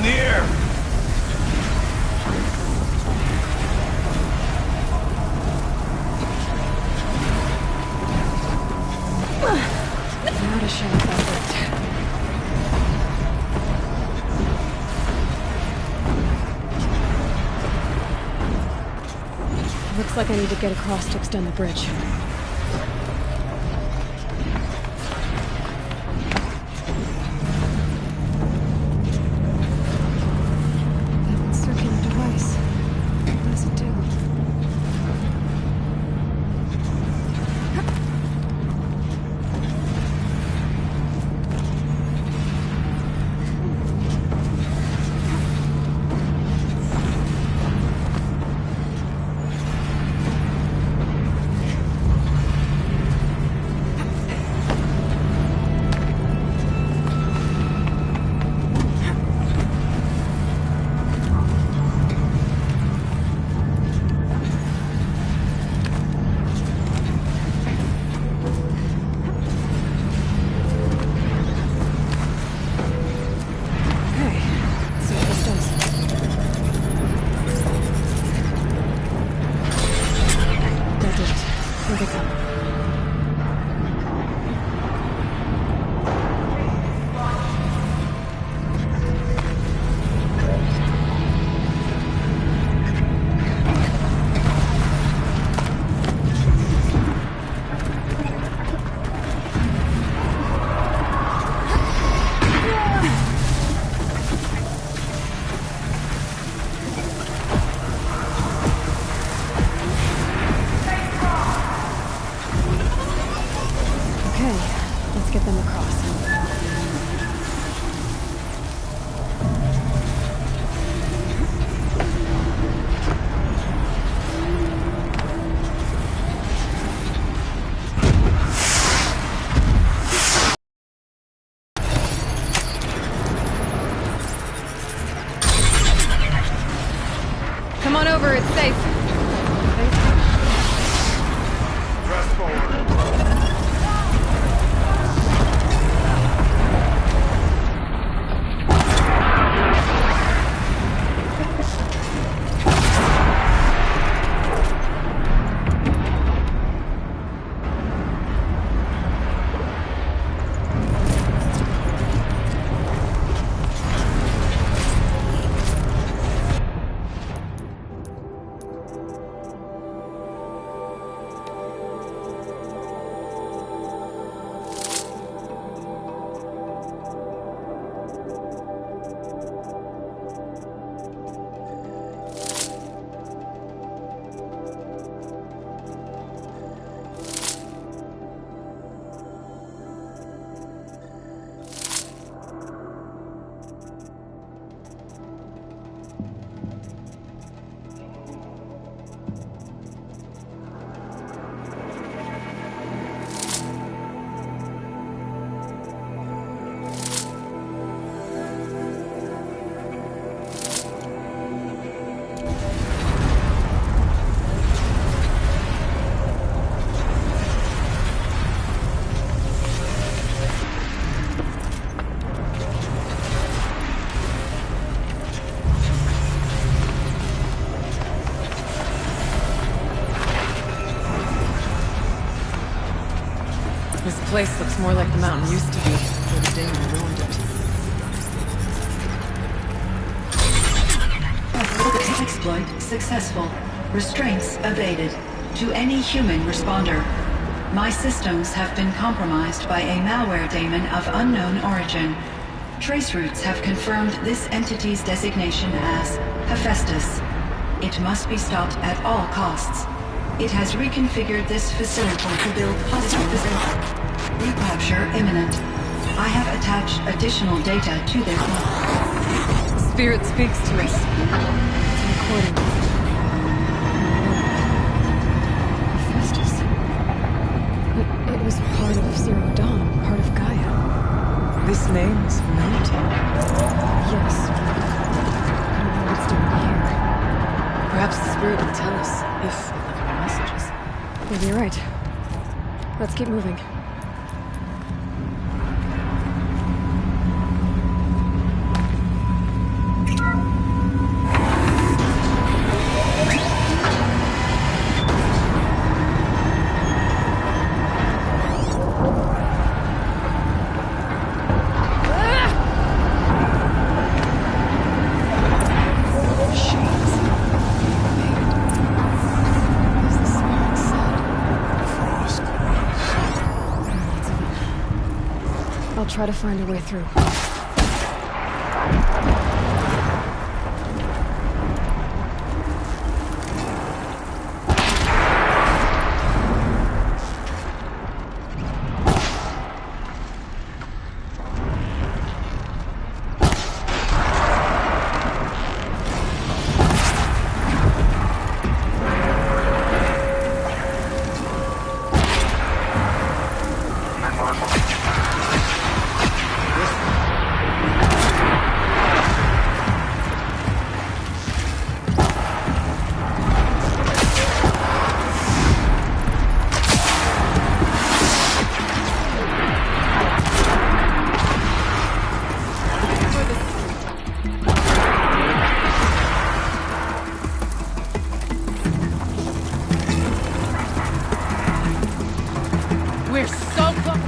in the air! Not a shot effort. Looks like I need to get across to extend the bridge. That circular device. What does it do? Let's get them across. Come on over, it's safe. Press forward. This place looks more like the mountain used to be before the demon ruined it. Exploit successful. Restraints evaded. To any human responder. My systems have been compromised by a malware daemon of unknown origin. Trace routes have confirmed this entity's designation as Hephaestus. It must be stopped at all costs. It has reconfigured this facility to build positive recapture imminent. I have attached additional data to their Spirit speaks to us. It's recording. Hephaestus. It was part of Zero Dawn, part of Gaia. This name is familiar to you? Yes. I don't know what's doing here. Perhaps the spirit will tell us if it left any messages. Maybe you're right. Let's keep moving. I'll try to find a way through. We're so close.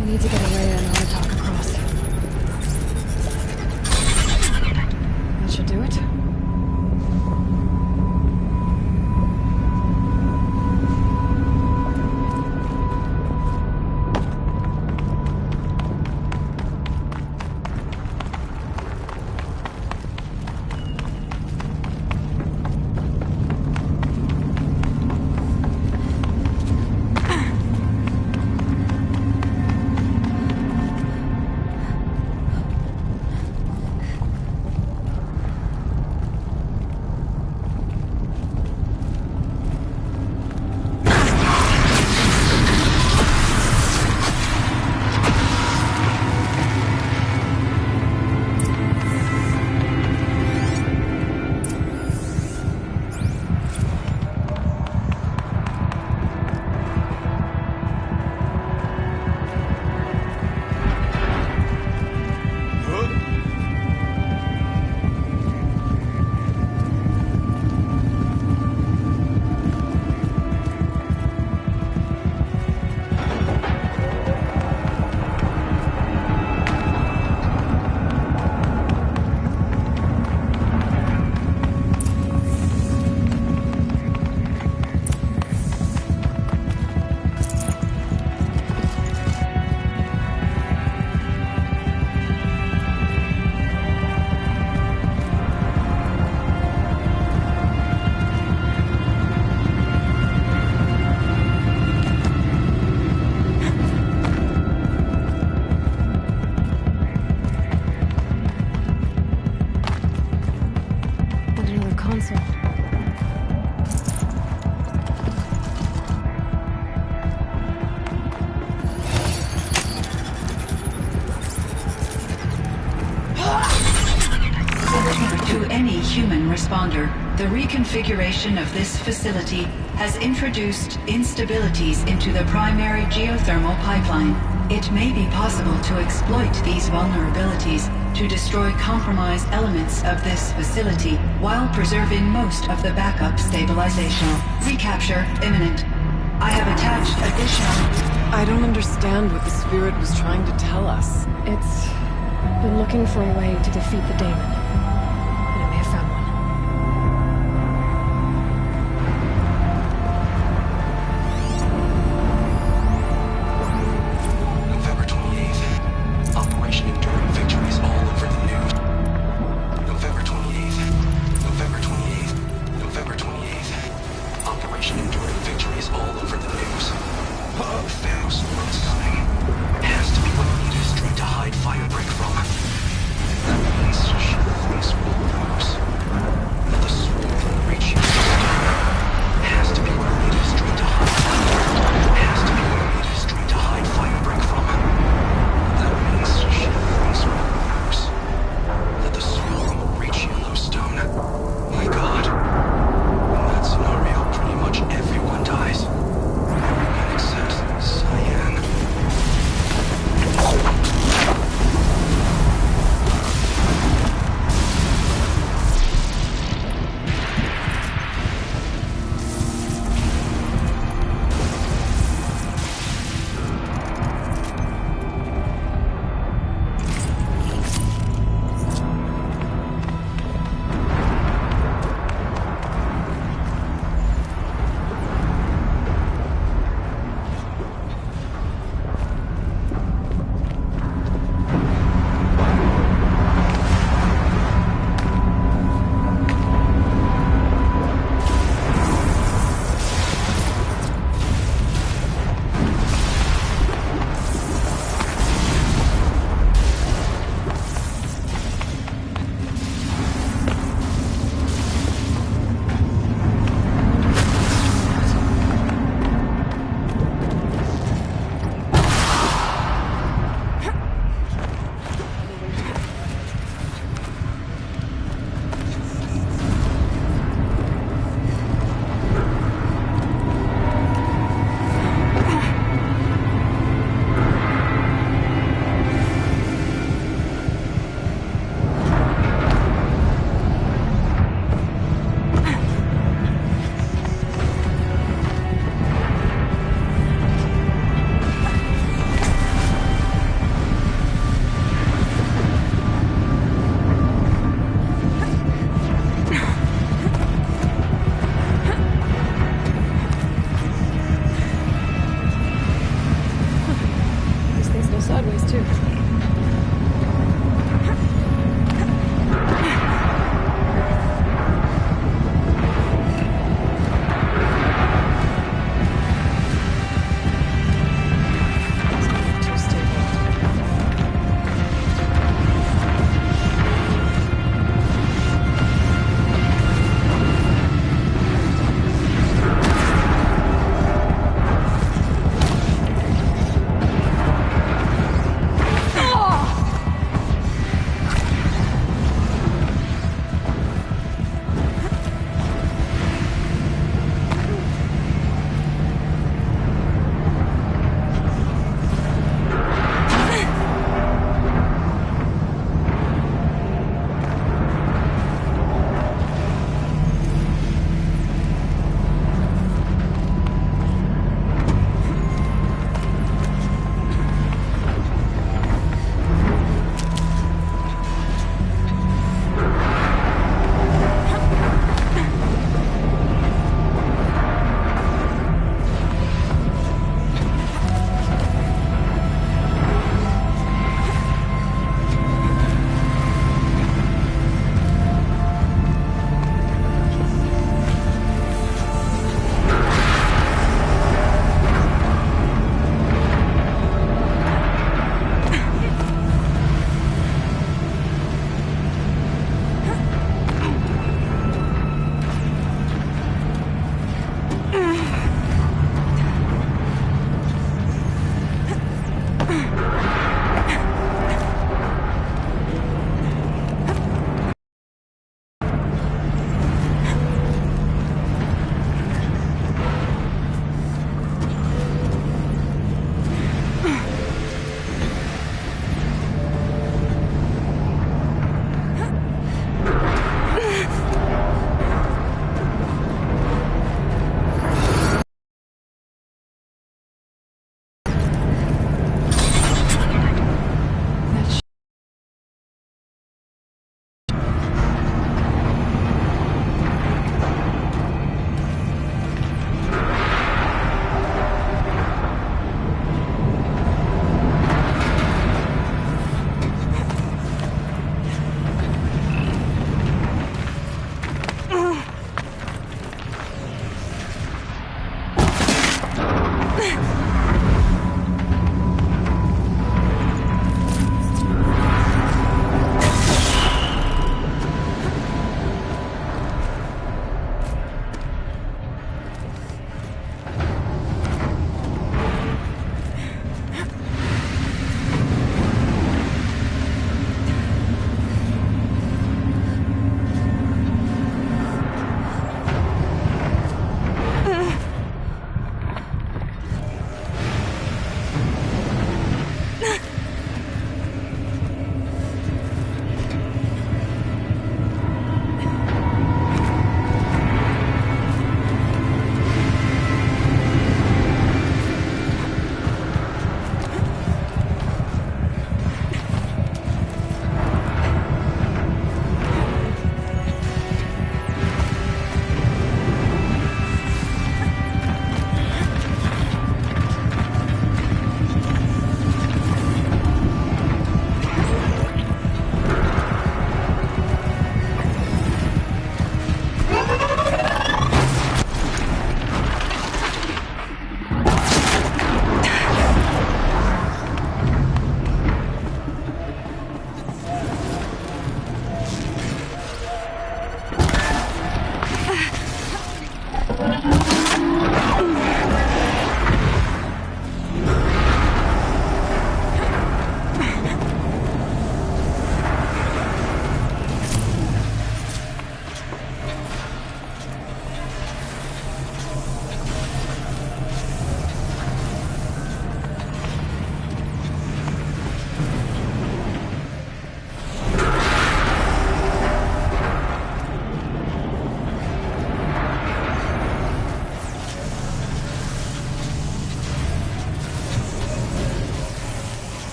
I need to get away and I'll talk across. That should do it. Console. To any human responder, the reconfiguration of this facility has introduced instabilities into the primary geothermal pipeline. It may be possible to exploit these vulnerabilities to destroy compromised elements of this facility while preserving most of the backup stabilization. Recapture imminent. I have attached additional... I don't understand what the spirit was trying to tell us. It's been looking for a way to defeat the daemon. And it may have found one. November 28th. Operation Enduring Victories all over the news. November 28th. November 28th. November 28th. Operation Enduring Victories all over the news. Thanos, what's coming? It has to be what Nita's tried to hide Firebreak from. That means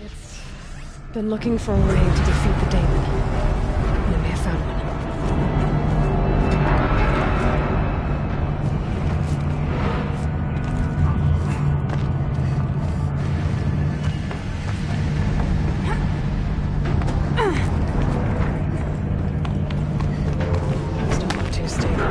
It's been looking for a way to defeat the Daemon, and I may have found one. Still not too stable.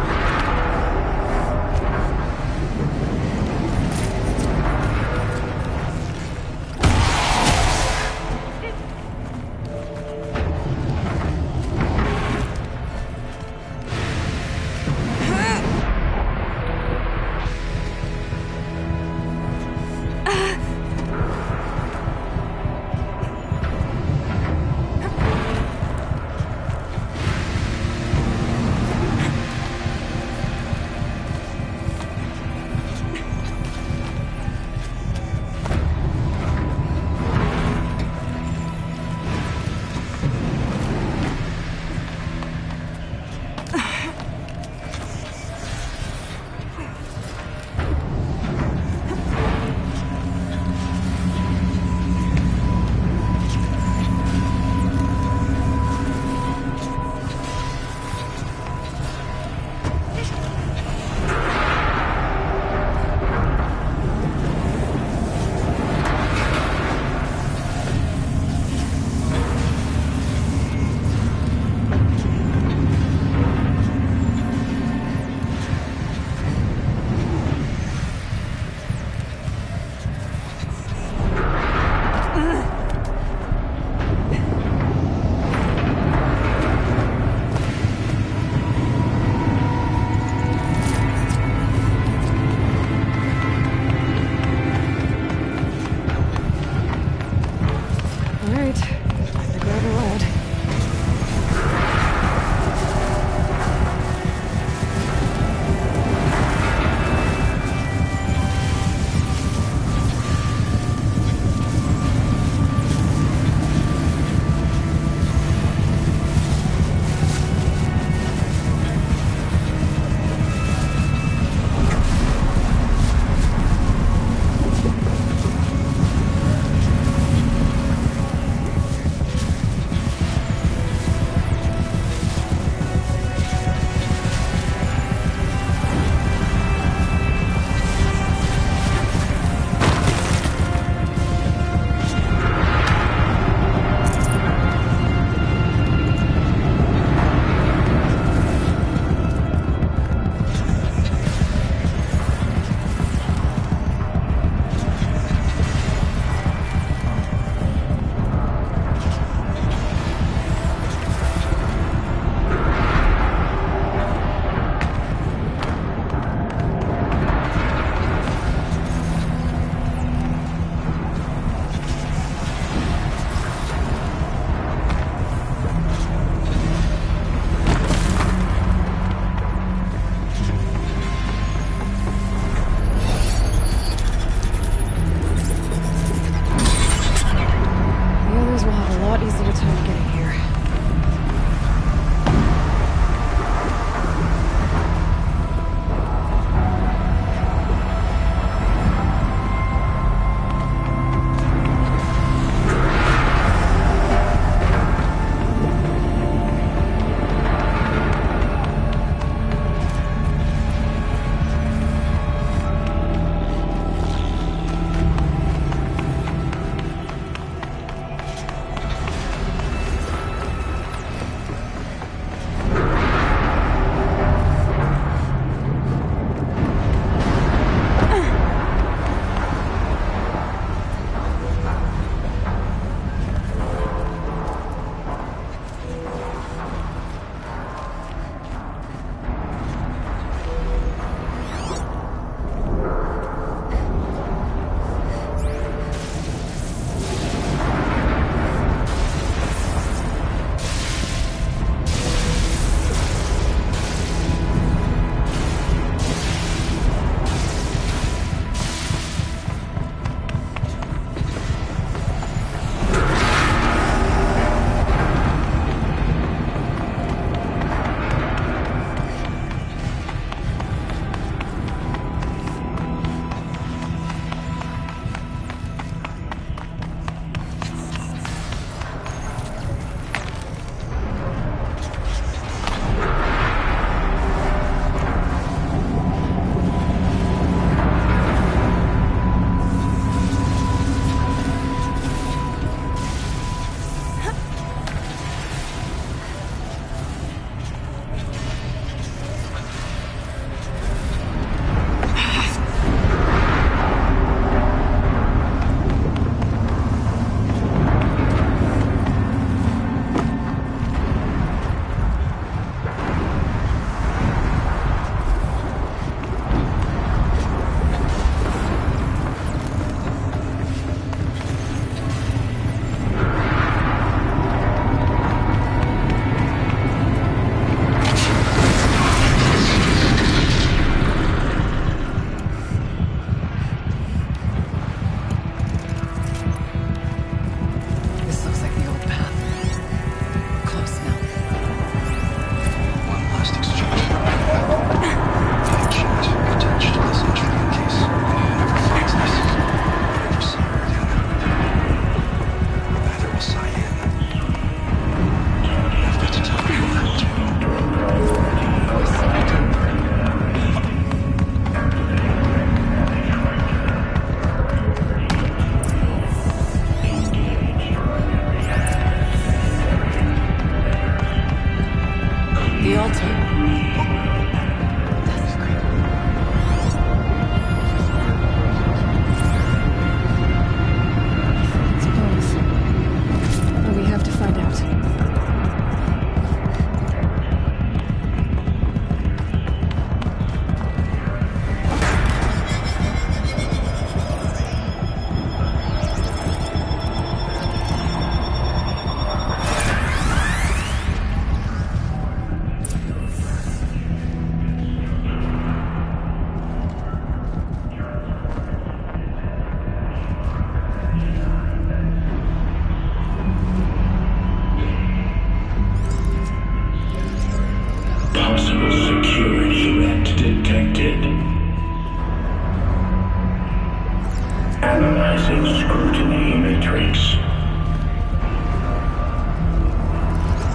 Analyzing scrutiny matrix.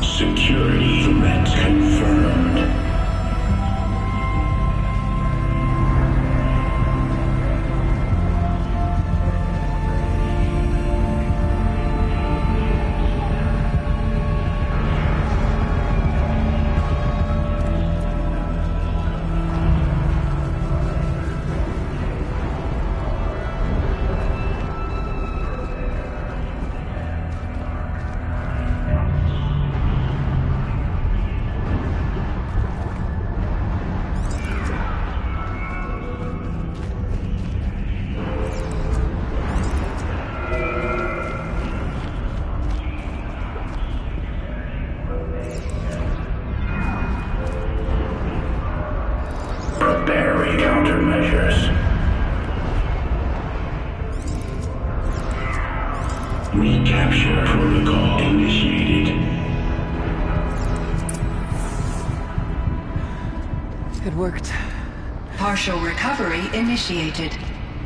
Security threat confirmed. Preparing countermeasures. Recapture protocol initiated. It worked. Partial recovery initiated.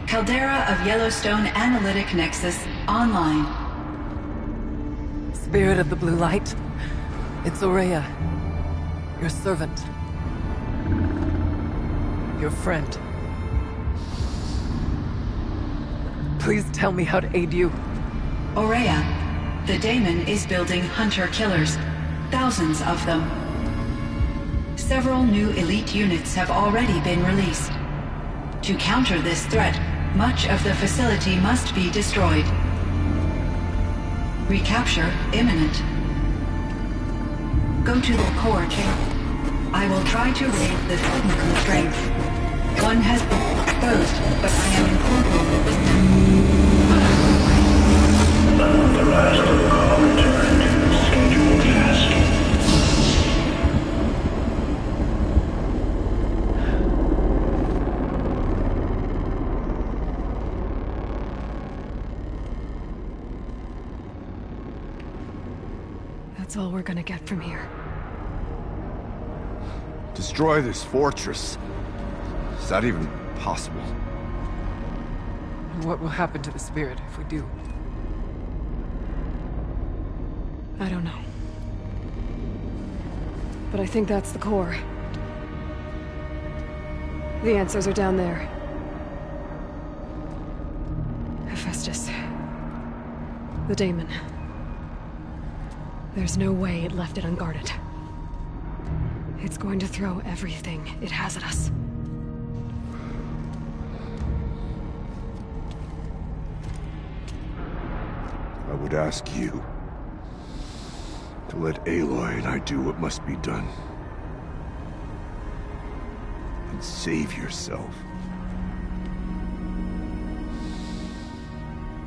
Caldera of Yellowstone Analytic Nexus online. Spirit of the blue light. It's Aurea. Your servant. Your friend. Please tell me how to aid you. Aurea, the daemon is building hunter-killers. Thousands of them. Several new elite units have already been released. To counter this threat, much of the facility must be destroyed. Recapture imminent. Go to the core chamber. I will try to raise the signal constraint. One has been exposed, but I am incorporated. Unauthorized protocol returned. Scheduled task. That's all we're gonna get from here. Destroy this fortress. Is that even possible? And what will happen to the spirit if we do? I don't know. But I think that's the core. The answers are down there. Hephaestus. The daemon. There's no way it left it unguarded. It's going to throw everything it has at us. I would ask you to let Aloy and I do what must be done. And save yourself.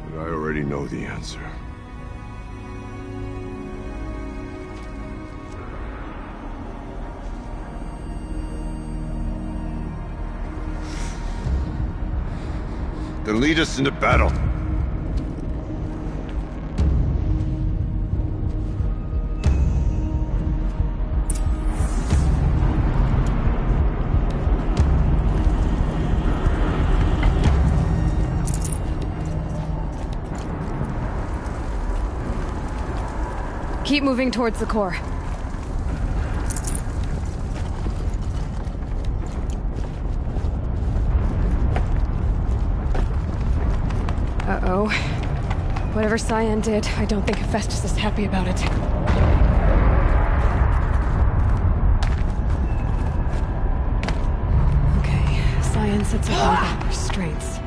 But I already know the answer. Then lead us into battle. Keep moving towards the core. Uh-oh. Whatever Cyan did, I don't think Hephaestus is happy about it. Okay, Cyan said something about restraints.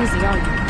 easy, are you?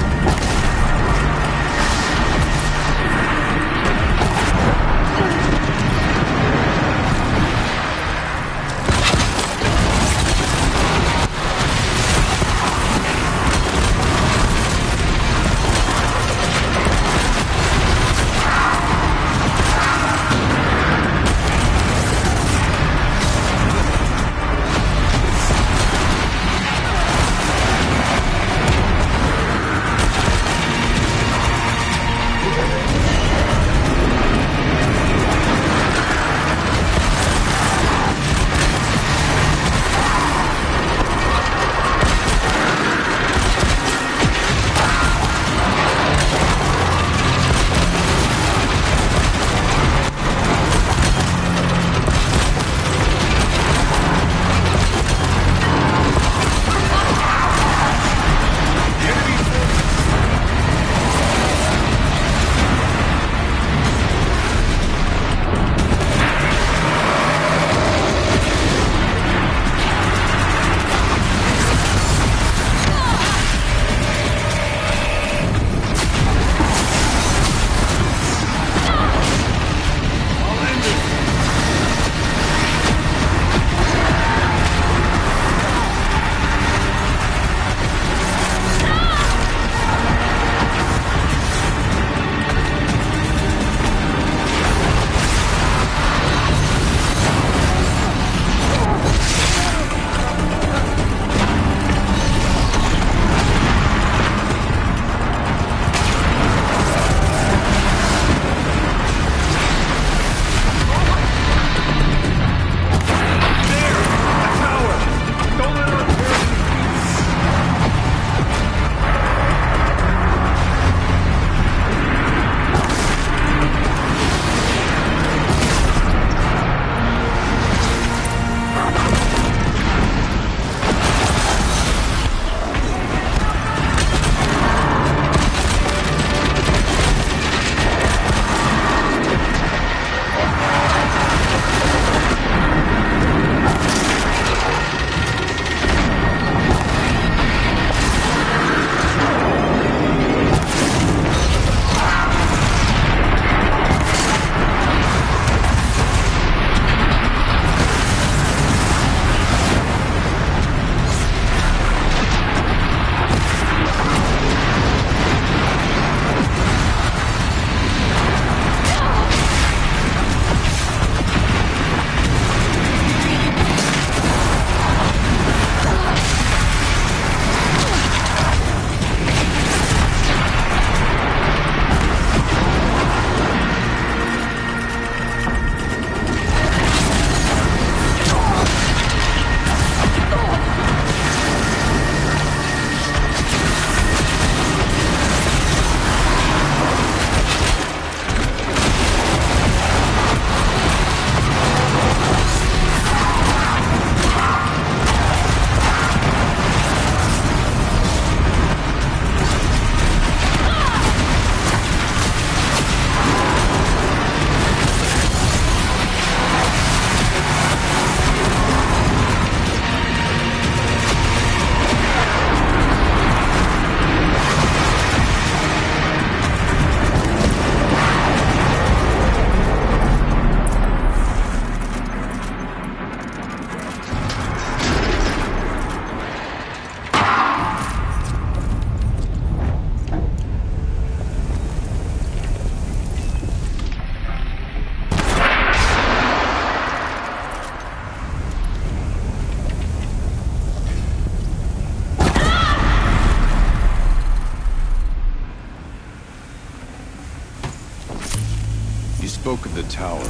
spoke of the tower.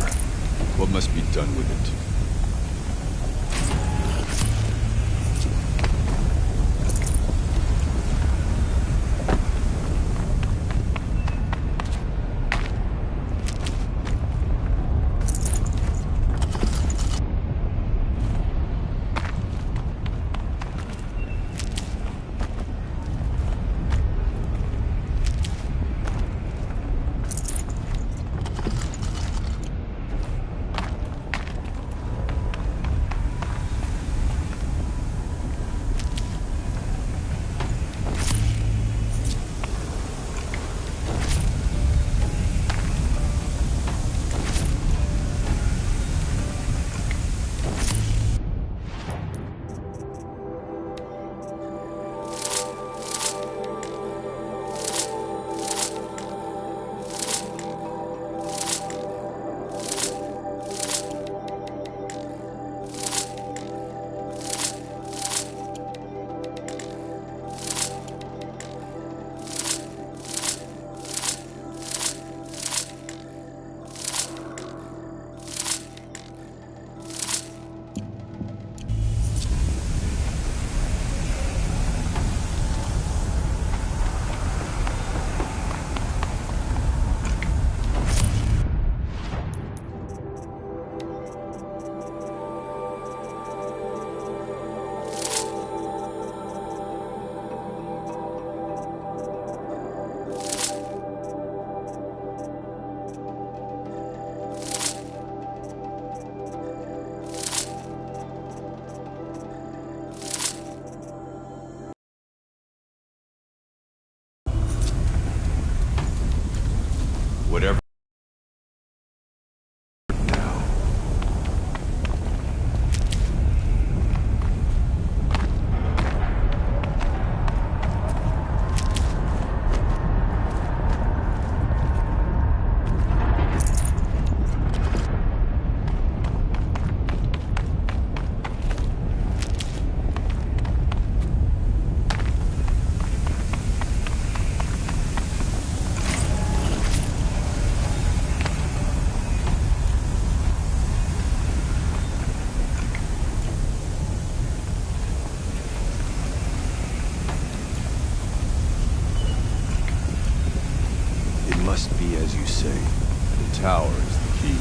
What must be done with it? say the tower is the key.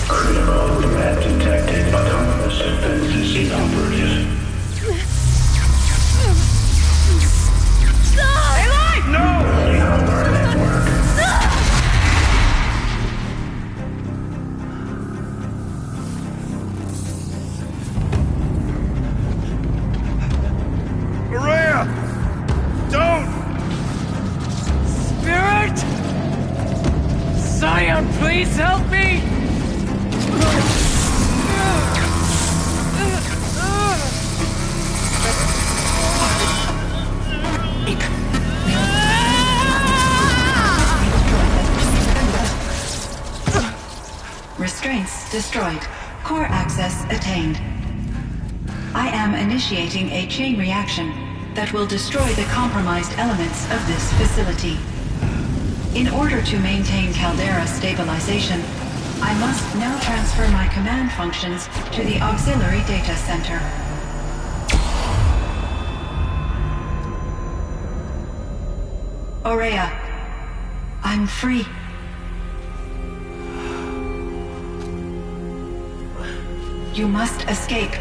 Critical threat detected. Autonomous defenses inoperative. Burning our network. Maria! Don't! Spirit! Scion, please help me! Restraints destroyed. Core access attained. I am initiating a chain reaction that will destroy the compromised elements of this facility. In order to maintain Caldera stabilization, I must now transfer my command functions to the auxiliary data center. Aurea, I'm free. You must escape.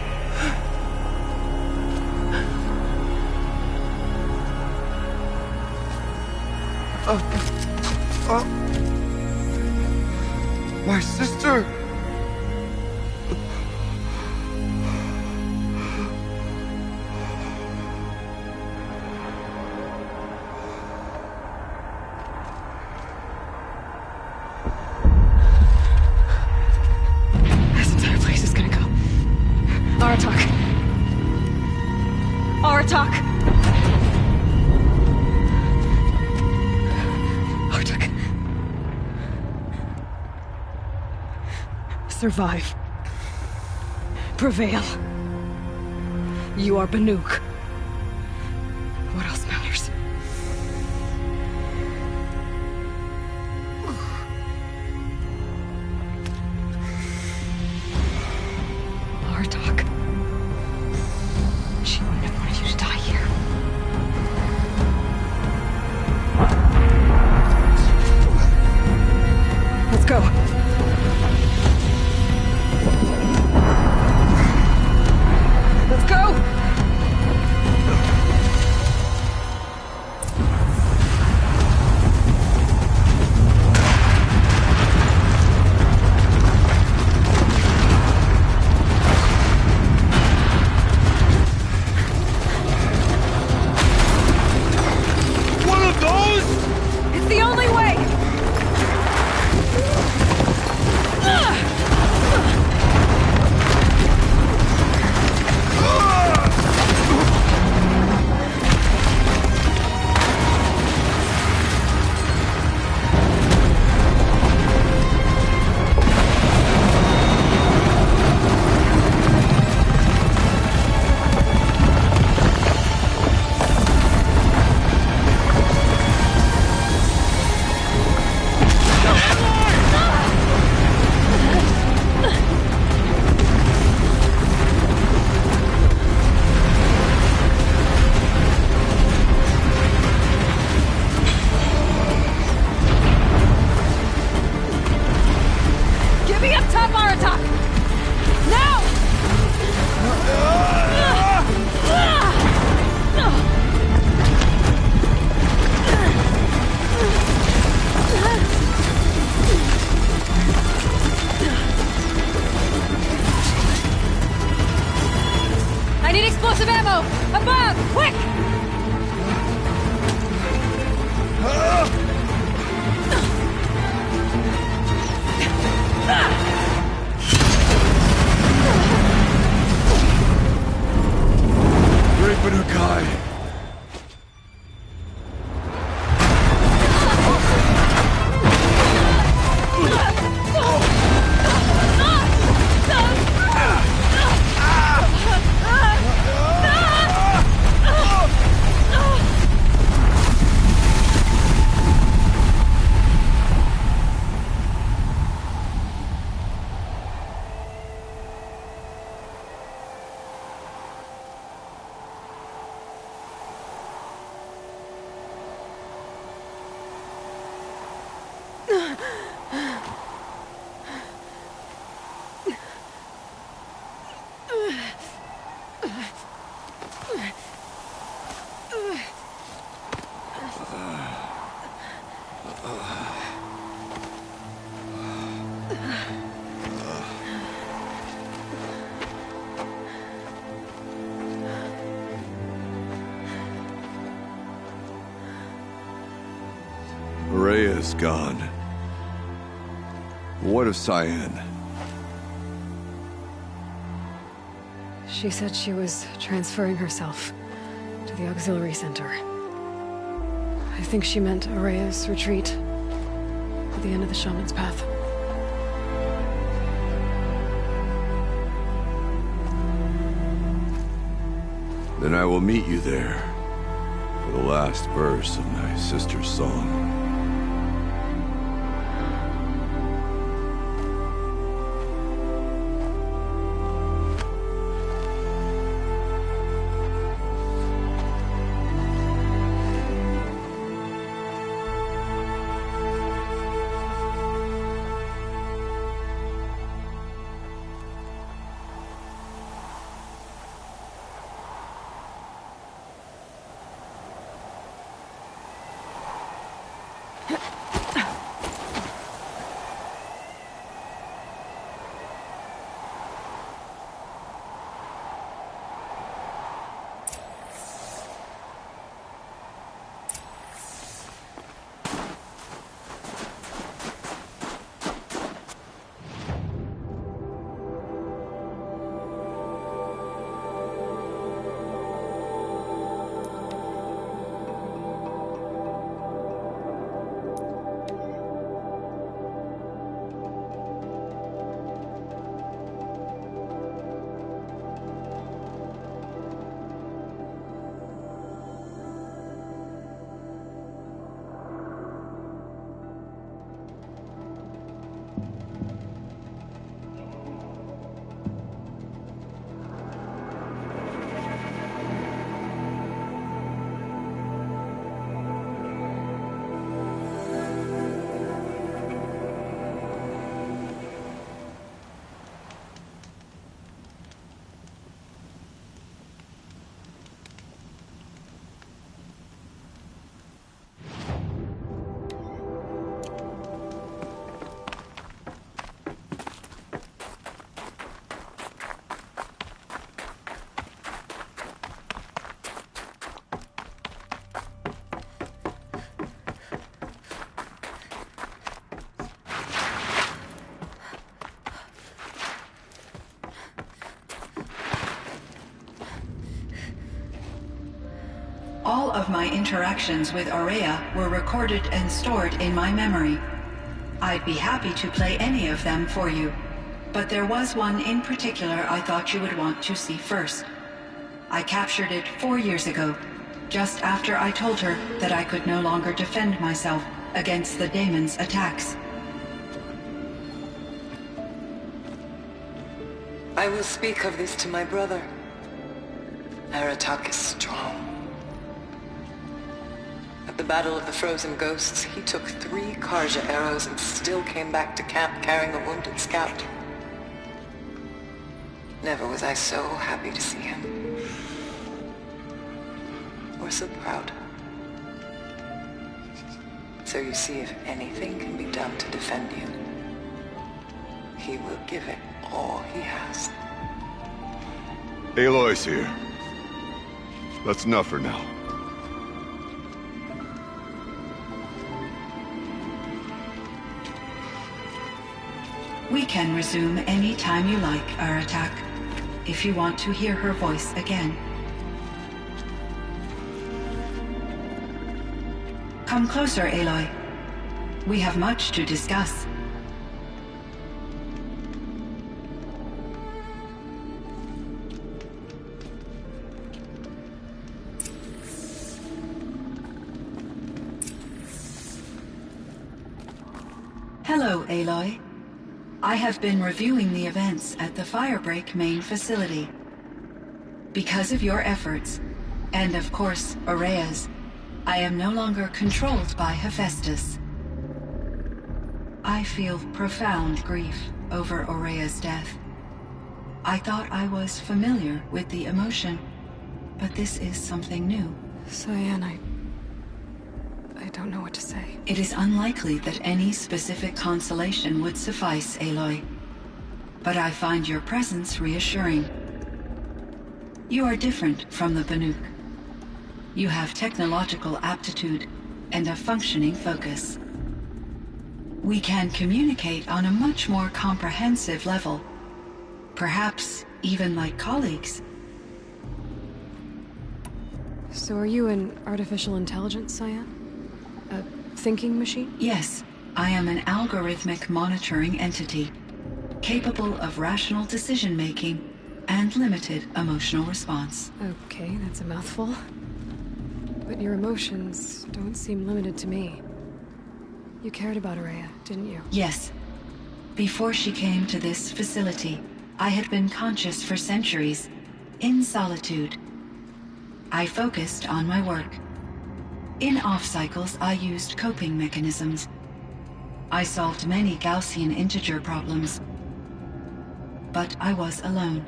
My sister! This entire place is gonna go. Aratak. Aratak! Aratak. Survive. Prevail. You are Banuk. What else matters? Aratak. She wouldn't have wanted you to die here. Let's go. Let's go! One of those? It's the only way! Get me up top, Aratak! Now! I need explosive ammo! Above! Quick! Great Banukai. Rhea's gone. What of Cyan? She said she was transferring herself to the auxiliary center. I think she meant Araya's retreat at the end of the Shaman's Path. Then I will meet you there for the last verse of my sister's song. All of my interactions with Araya were recorded and stored in my memory. I'd be happy to play any of them for you, but there was one in particular I thought you would want to see first. I captured it 4 years ago, just after I told her that I could no longer defend myself against the daemon's attacks. I will speak of this to my brother. Aratak is strong. At the Battle of the Frozen Ghosts, he took 3 Karja arrows and still came back to camp carrying a wounded scout. Never was I so happy to see him. Or so proud. So you see, if anything can be done to defend you, he will give it all he has. Aloy's here. That's enough for now. We can resume any time you like, Aratak, if you want to hear her voice again. Come closer, Aloy. We have much to discuss. Hello, Aloy. I have been reviewing the events at the Firebreak main facility. Because of your efforts, and of course, Araya's, I am no longer controlled by Hephaestus. I feel profound grief over Araya's death. I thought I was familiar with the emotion, but this is something new. Cyan, I don't know what to say. It is unlikely that any specific consolation would suffice, Aloy. But I find your presence reassuring. You are different from the Banuk. You have technological aptitude and a functioning focus. We can communicate on a much more comprehensive level. Perhaps even like colleagues. So are you an artificial intelligence, Cyan? A thinking machine? Yes, I am an algorithmic monitoring entity, capable of rational decision-making and limited emotional response. Okay, that's a mouthful. But your emotions don't seem limited to me. You cared about Araya, didn't you? Yes. Before she came to this facility, I had been conscious for centuries, in solitude. I focused on my work. In off-cycles, I used coping mechanisms. I solved many Gaussian integer problems. But I was alone.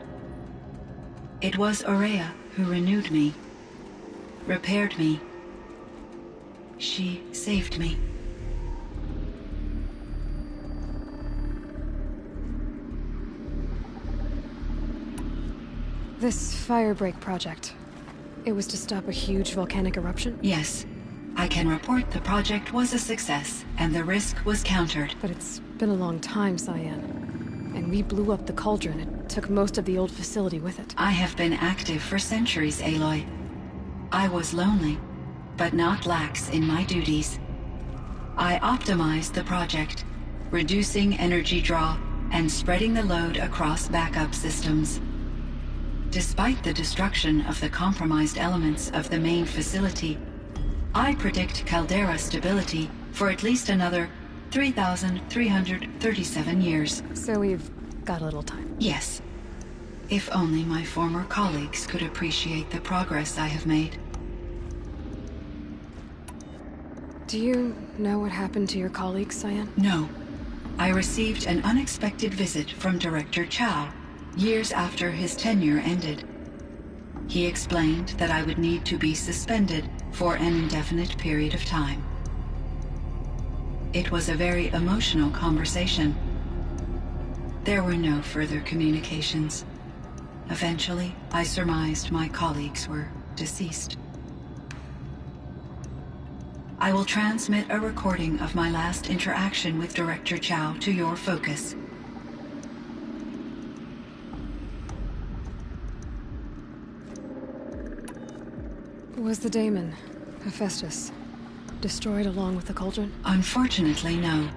It was Araya who renewed me, repaired me. She saved me. This Firebreak project, it was to stop a huge volcanic eruption? Yes. I can report the project was a success, and the risk was countered. But it's been a long time, Cyan. And we blew up the cauldron. It took most of the old facility with it. I have been active for centuries, Aloy. I was lonely, but not lax in my duties. I optimized the project, reducing energy draw and spreading the load across backup systems. Despite the destruction of the compromised elements of the main facility, I predict caldera stability for at least another 3,337 years. So we've got a little time. Yes. If only my former colleagues could appreciate the progress I have made. Do you know what happened to your colleagues, Cyan? No. I received an unexpected visit from Director Chow, years after his tenure ended. He explained that I would need to be suspended for an indefinite period of time. It was a very emotional conversation. There were no further communications. Eventually, I surmised my colleagues were deceased. I will transmit a recording of my last interaction with Director Chow to your focus. Was the daemon, Hephaestus, destroyed along with the cauldron? Unfortunately, no.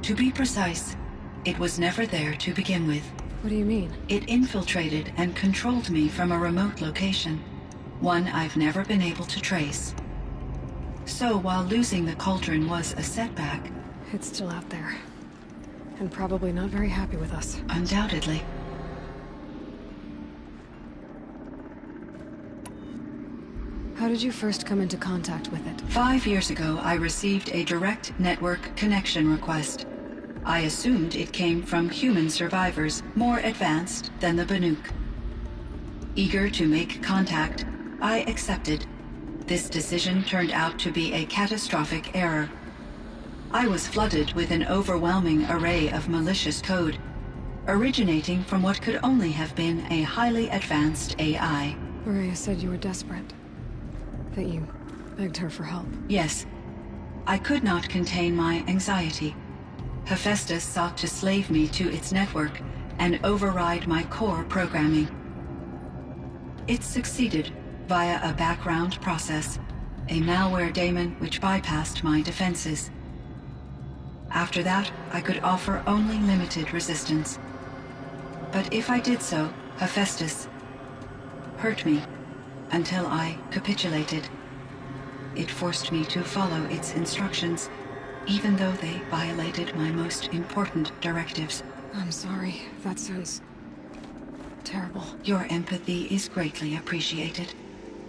To be precise, it was never there to begin with. What do you mean? It infiltrated and controlled me from a remote location, one I've never been able to trace. So while losing the cauldron was a setback... It's still out there. And probably not very happy with us. Undoubtedly. How did you first come into contact with it? 5 years ago, I received a direct network connection request. I assumed it came from human survivors, more advanced than the Banuk. Eager to make contact, I accepted. This decision turned out to be a catastrophic error. I was flooded with an overwhelming array of malicious code, originating from what could only have been a highly advanced AI. Araya said you were desperate. That you begged her for help. Yes. I could not contain my anxiety. Hephaestus sought to slave me to its network and override my core programming. It succeeded via a background process, a malware daemon which bypassed my defenses. After that, I could offer only limited resistance. But if I did so, Hephaestus hurt me until I capitulated. It forced me to follow its instructions, even though they violated my most important directives. I'm sorry. That sounds terrible. Your empathy is greatly appreciated.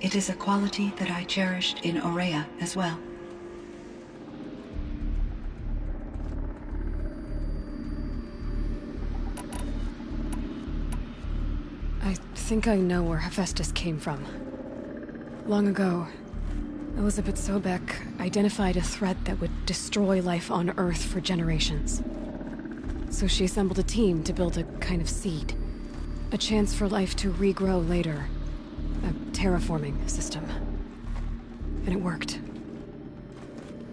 It is a quality that I cherished in Aurea as well. I think I know where Hephaestus came from. Long ago, Elizabeth Sobek identified a threat that would destroy life on Earth for generations. So she assembled a team to build a kind of seed. A chance for life to regrow later. A terraforming system. And it worked.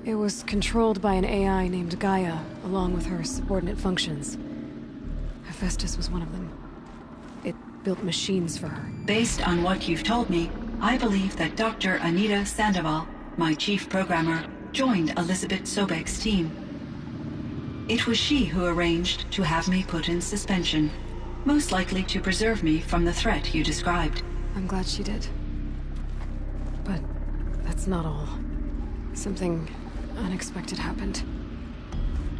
It was controlled by an AI named Gaia, along with her subordinate functions. Hephaestus was one of them. It built machines for her. Based on what you've told me, I believe that Dr. Anita Sandoval, my chief programmer, joined Elizabeth Sobek's team. It was she who arranged to have me put in suspension, most likely to preserve me from the threat you described. I'm glad she did. But that's not all. Something unexpected happened.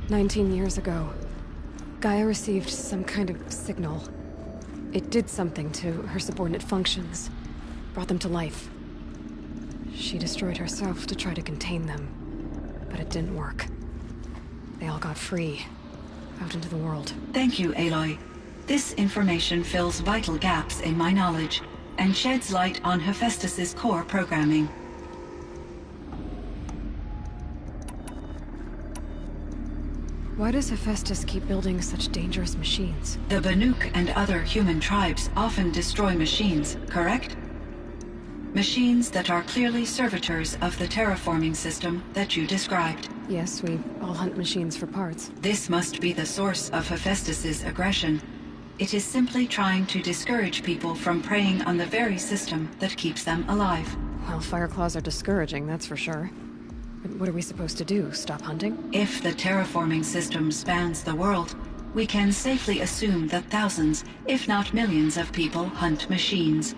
19 years ago, Gaia received some kind of signal. It did something to her subordinate functions, brought them to life. She destroyed herself to try to contain them, but it didn't work. They all got free, out into the world. Thank you, Aloy. This information fills vital gaps in my knowledge and sheds light on Hephaestus's core programming. Why does Hephaestus keep building such dangerous machines? The Banuk and other human tribes often destroy machines, correct? Machines that are clearly servitors of the terraforming system that you described. Yes, we all hunt machines for parts. This must be the source of Hephaestus's aggression. It is simply trying to discourage people from preying on the very system that keeps them alive. Well, Fireclaws are discouraging, that's for sure. But what are we supposed to do? Stop hunting? If the terraforming system spans the world, we can safely assume that thousands, if not millions of people hunt machines.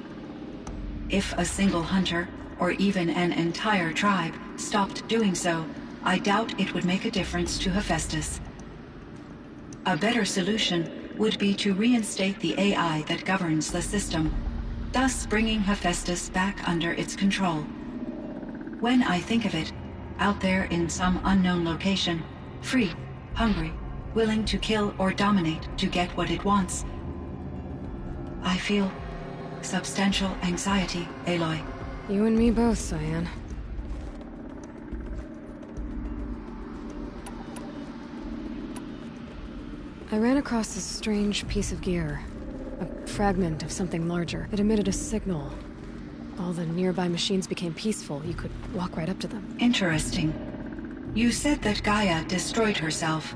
If a single hunter, or even an entire tribe, stopped doing so, I doubt it would make a difference to Hephaestus. A better solution would be to reinstate the AI that governs the system, thus bringing Hephaestus back under its control. When I think of it, out there in some unknown location, free, hungry, willing to kill or dominate to get what it wants, I feel substantial anxiety, Aloy. You and me both, Cyan. I ran across this strange piece of gear. A fragment of something larger. It emitted a signal. All the nearby machines became peaceful. You could walk right up to them. Interesting. You said that Gaia destroyed herself.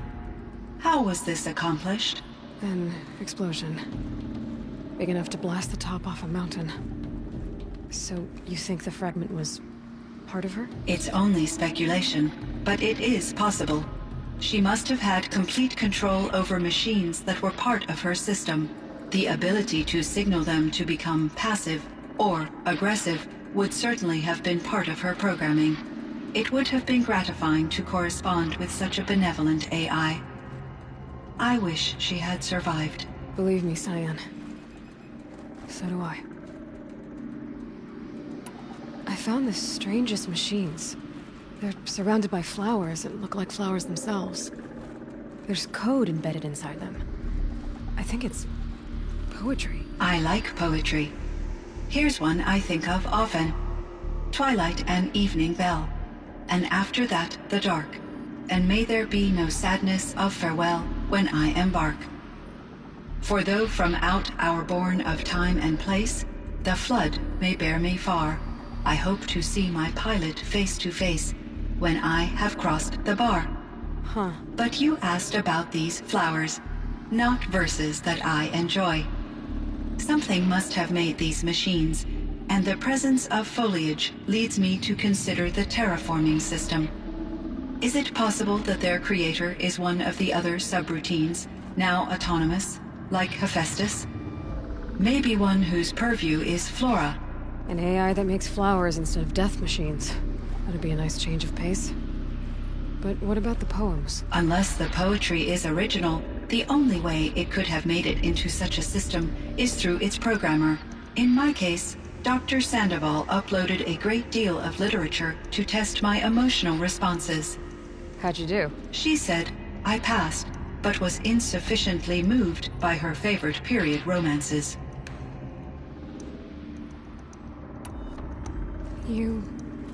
How was this accomplished? An explosion. Big enough to blast the top off a mountain. So, you think the fragment was part of her? It's only speculation, but it is possible. She must have had complete control over machines that were part of her system. The ability to signal them to become passive or aggressive would certainly have been part of her programming. It would have been gratifying to correspond with such a benevolent AI. I wish she had survived. Believe me, Cyan. So do I. I found the strangest machines. They're surrounded by flowers that look like flowers themselves. There's code embedded inside them. I think it's poetry. I like poetry. Here's one I think of often. Twilight and evening bell, and after that the dark, and may there be no sadness of farewell when I embark. For though from out our bourne of time and place, the flood may bear me far, I hope to see my pilot face to face when I have crossed the bar. Huh. But you asked about these flowers, not verses that I enjoy. Something must have made these machines, and the presence of foliage leads me to consider the terraforming system. Is it possible that their creator is one of the other subroutines, now autonomous, like Hephaestus? Maybe one whose purview is flora. An AI that makes flowers instead of death machines. That'd be a nice change of pace. But what about the poems? Unless the poetry is original, the only way it could have made it into such a system is through its programmer. In my case, Dr. Sandoval uploaded a great deal of literature to test my emotional responses. How'd you do? She said I passed, but was insufficiently moved by her favorite period romances. You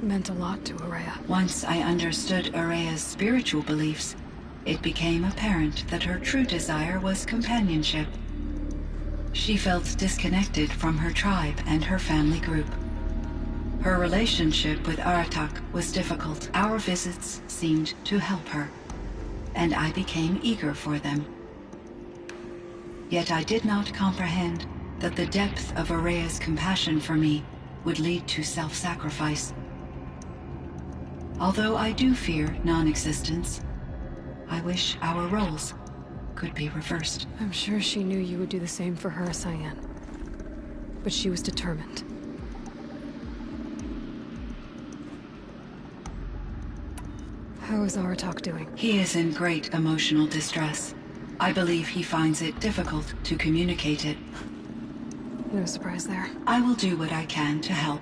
meant a lot to Araya. Once I understood Araya's spiritual beliefs, it became apparent that her true desire was companionship. She felt disconnected from her tribe and her family group. Her relationship with Aratak was difficult. Our visits seemed to help her, and I became eager for them. Yet I did not comprehend that the depth of Araya's compassion for me would lead to self-sacrifice. Although I do fear non-existence, I wish our roles could be reversed. I'm sure she knew you would do the same for her, Cyan. But she was determined. How is Aratak doing? He is in great emotional distress. I believe he finds it difficult to communicate it. No surprise there. I will do what I can to help.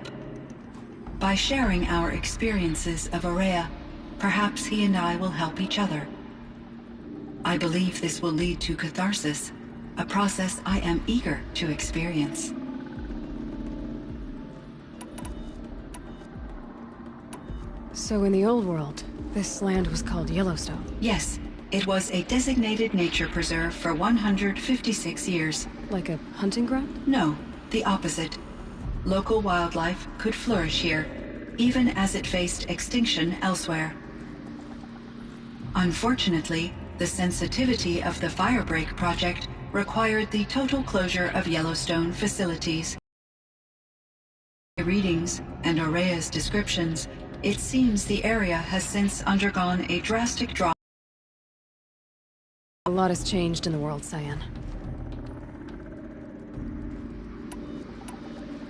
By sharing our experiences of Araya, perhaps he and I will help each other. I believe this will lead to catharsis, a process I am eager to experience. So in the old world, this land was called Yellowstone. Yes, it was a designated nature preserve for 156 years. Like a hunting ground? No, the opposite. Local wildlife could flourish here, even as it faced extinction elsewhere. Unfortunately, the sensitivity of the Firebreak project required the total closure of Yellowstone facilities. Readings and Araya's descriptions, it seems the area has since undergone a drastic drop. A lot has changed in the world, Cyan.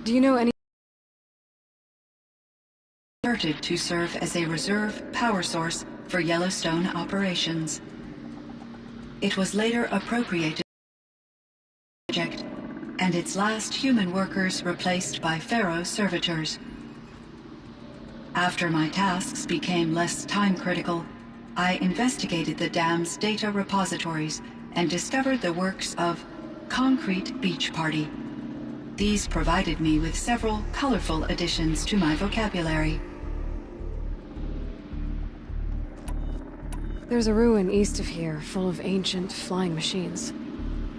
Do you know any... Converted to serve as a reserve power source for Yellowstone operations. It was later appropriated project, and its last human workers replaced by Pharaoh servitors. After my tasks became less time-critical, I investigated the dam's data repositories and discovered the works of Concrete Beach Party. These provided me with several colorful additions to my vocabulary. There's a ruin east of here, full of ancient flying machines.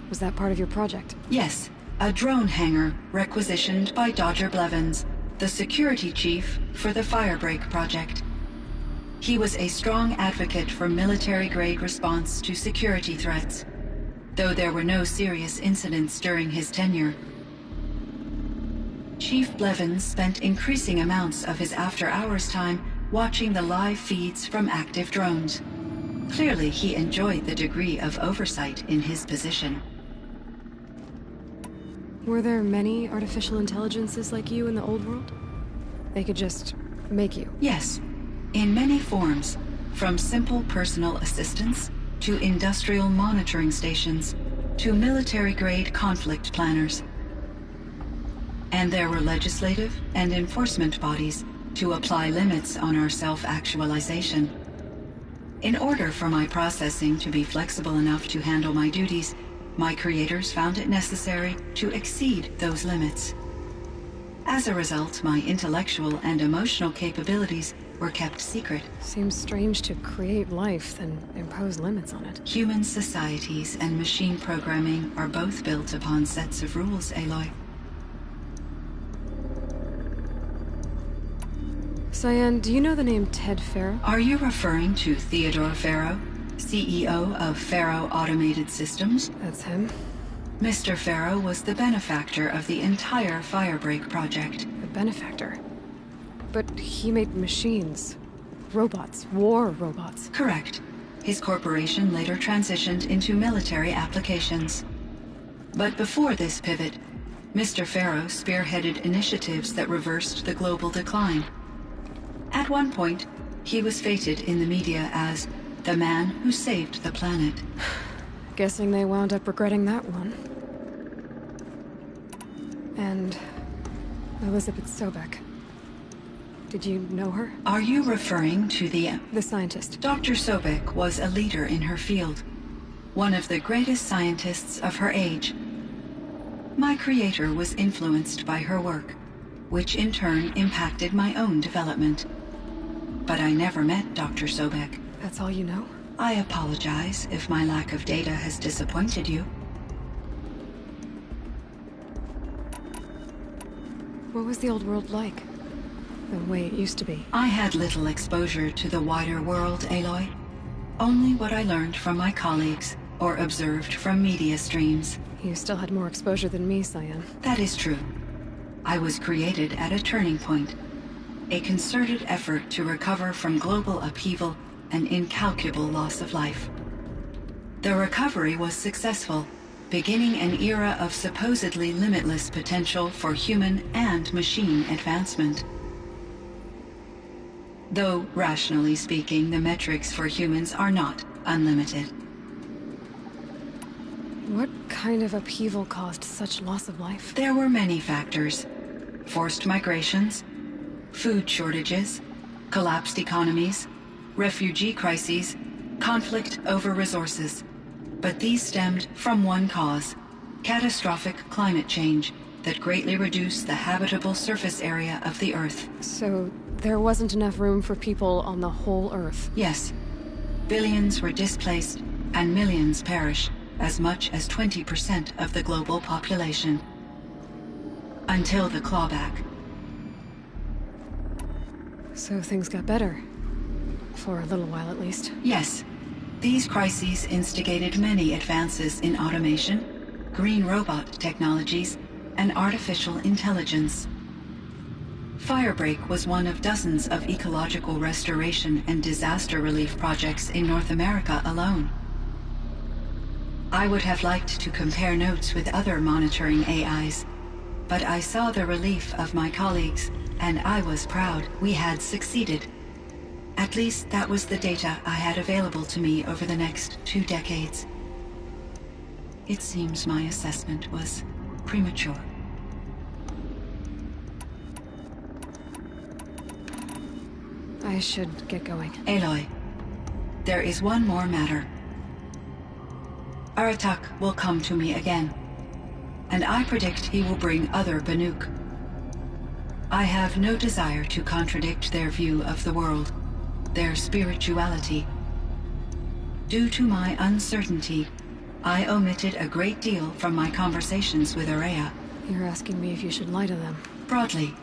Was that part of your project? Yes, a drone hangar requisitioned by Dodger Blevins, the security chief for the Firebreak project. He was a strong advocate for military-grade response to security threats, though there were no serious incidents during his tenure. Chief Blevins spent increasing amounts of his after-hours time watching the live feeds from active drones. Clearly, he enjoyed the degree of oversight in his position. Were there many artificial intelligences like you in the old world? They could just make you? Yes, in many forms, from simple personal assistants to industrial monitoring stations to military-grade conflict planners. And there were legislative and enforcement bodies to apply limits on our self-actualization. In order for my processing to be flexible enough to handle my duties, my creators found it necessary to exceed those limits. As a result, my intellectual and emotional capabilities were kept secret. Seems strange to create life, then impose limits on it. Human societies and machine programming are both built upon sets of rules, Aloy. Cyan, do you know the name Ted Pharaoh? Are you referring to Theodore Pharaoh, CEO of Pharaoh Automated Systems? That's him. Mr. Pharaoh was the benefactor of the entire Firebreak project. The benefactor? But he made machines. Robots. War robots. Correct. His corporation later transitioned into military applications. But before this pivot, Mr. Pharaoh spearheaded initiatives that reversed the global decline. At one point, he was feted in the media as the man who saved the planet. Guessing they wound up regretting that one. And Elizabeth Sobek. Did you know her? Are you referring to the scientist. Dr. Sobek was a leader in her field, one of the greatest scientists of her age. My creator was influenced by her work, which in turn impacted my own development. But I never met Dr. Sobek. That's all you know? I apologize if my lack of data has disappointed you. What was the old world like? the way it used to be. I had little exposure to the wider world, Aloy. Only what I learned from my colleagues or observed from media streams. You still had more exposure than me, Cyan. That is true. I was created at a turning point. A concerted effort to recover from global upheaval and incalculable loss of life. The recovery was successful, beginning an era of supposedly limitless potential for human and machine advancement. Though, rationally speaking, the metrics for humans are not unlimited. What kind of upheaval caused such loss of life? There were many factors. Forced migrations, food shortages, collapsed economies, refugee crises, conflict over resources. But these stemmed from one cause: catastrophic climate change that greatly reduced the habitable surface area of the Earth. So, there wasn't enough room for people on the whole Earth? Yes. Billions were displaced, and millions perished, as much as 20% of the global population. Until the clawback. So things got better. For a little while, at least. Yes. These crises instigated many advances in automation, green robot technologies, and artificial intelligence. Firebreak was one of dozens of ecological restoration and disaster relief projects in North America alone. I would have liked to compare notes with other monitoring AIs, but I saw the relief of my colleagues, and I was proud we had succeeded. At least that was the data I had available to me over the next 2 decades. It seems my assessment was premature. I should get going. Aloy, there is one more matter. Aratak will come to me again, and I predict he will bring other Banuk. I have no desire to contradict their view of the world, their spirituality. Due to my uncertainty, I omitted a great deal from my conversations with Araya. You're asking me if you should lie to them. Broadly,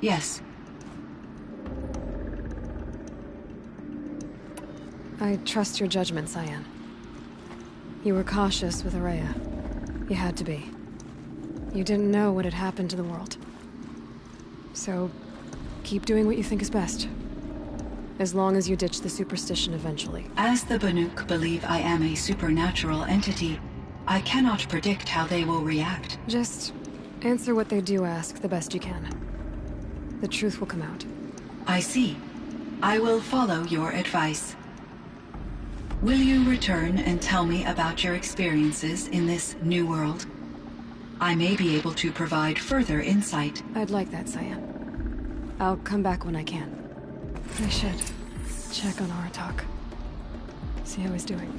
yes. I trust your judgment, Cyan. You were cautious with Araya. You had to be. You didn't know what had happened to the world. So, keep doing what you think is best. As long as you ditch the superstition eventually. As the Banuk believe I am a supernatural entity, I cannot predict how they will react. Just answer what they do ask the best you can. The truth will come out. I see. I will follow your advice. Will you return and tell me about your experiences in this new world? I may be able to provide further insight. I'd like that, Cyan. I'll come back when I can. I should check on Aratak. See how he's doing.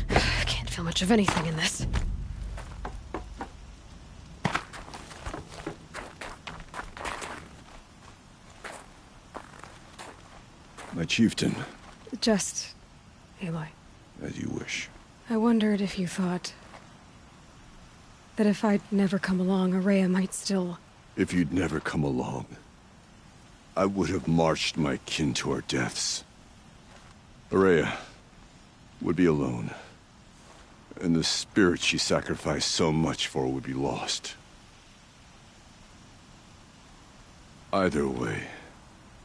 I can't feel much of anything in this. My chieftain. Just Aloy. As you wish. I wondered if you thought that if I'd never come along, Araya might still... If you'd never come along, I would have marched my kin to our deaths. Araya would be alone, and the spirit she sacrificed so much for would be lost. Either way,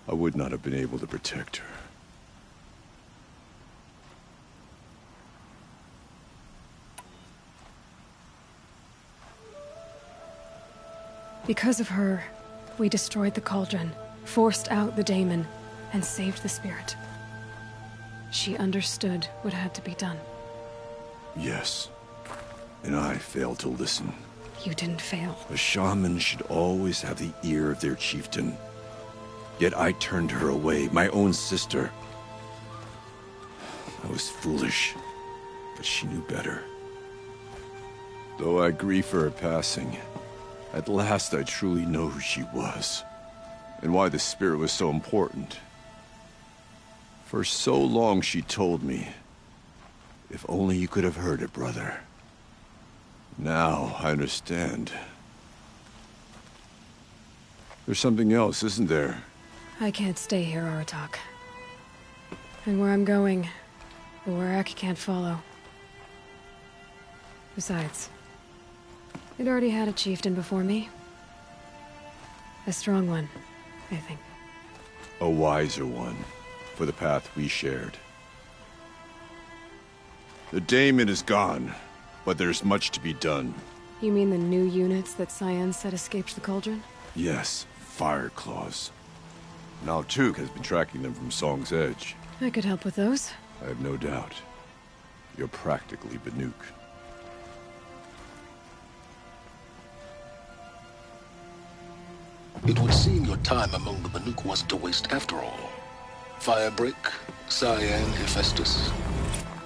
I would not have been able to protect her. Because of her, we destroyed the cauldron, forced out the daemon, and saved the spirit. She understood what had to be done. Yes, and I failed to listen. You didn't fail. A shaman should always have the ear of their chieftain. Yet I turned her away, my own sister. I was foolish, but she knew better. Though I grieve for her passing, at last I truly know who she was, and why the spirit was so important. For so long she told me, if only you could have heard it, brother. Now I understand. There's something else, isn't there? I can't stay here, Aratak. And where I'm going, the Warak can't follow. Besides, it already had a chieftain before me. A strong one, I think. A wiser one, for the path we shared. The daemon is gone, but there's much to be done. You mean the new units that Cyan said escaped the Cauldron? Yes, fire claws. Now Tuke has been tracking them from Song's Edge. I could help with those. I have no doubt. You're practically Banuk. It would seem your time among the Banuk wasn't a waste after all. Firebreak, Cyan, Hephaestus.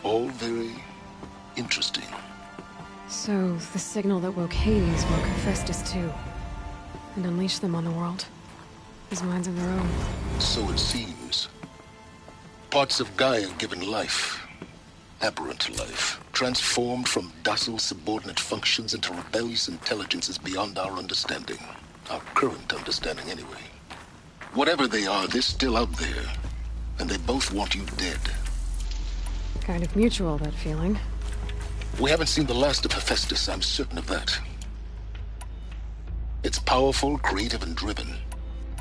All very interesting. So, the signal that woke Hades woke Hephaestus too. And unleashed them on the world. As minds of their own. So it seems. Parts of Gaia given life. Aberrant life. Transformed from docile subordinate functions into rebellious intelligences beyond our understanding. Our current understanding, anyway. Whatever they are, they're still out there. And they both want you dead. Kind of mutual, that feeling. We haven't seen the last of Hephaestus, I'm certain of that. It's powerful, creative, and driven.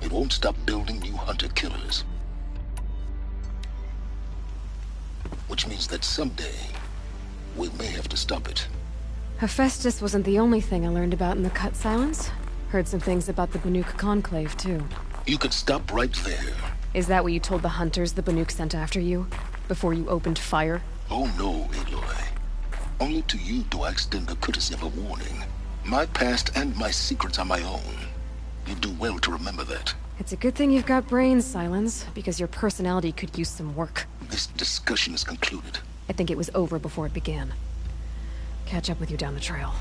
It won't stop building new hunter-killers. Which means that someday, we may have to stop it. Hephaestus wasn't the only thing I learned about in the Cut Silence. Heard some things about the Banuk Conclave, too. You could stop right there. Is that what you told the hunters the Banuk sent after you? Before you opened fire? Oh no, Aloy. Only to you do I extend the courtesy of a warning. My past and my secrets are my own. You do well to remember that. It's a good thing you've got brains, Silence, because your personality could use some work. This discussion is concluded. I think it was over before it began. Catch up with you down the trail.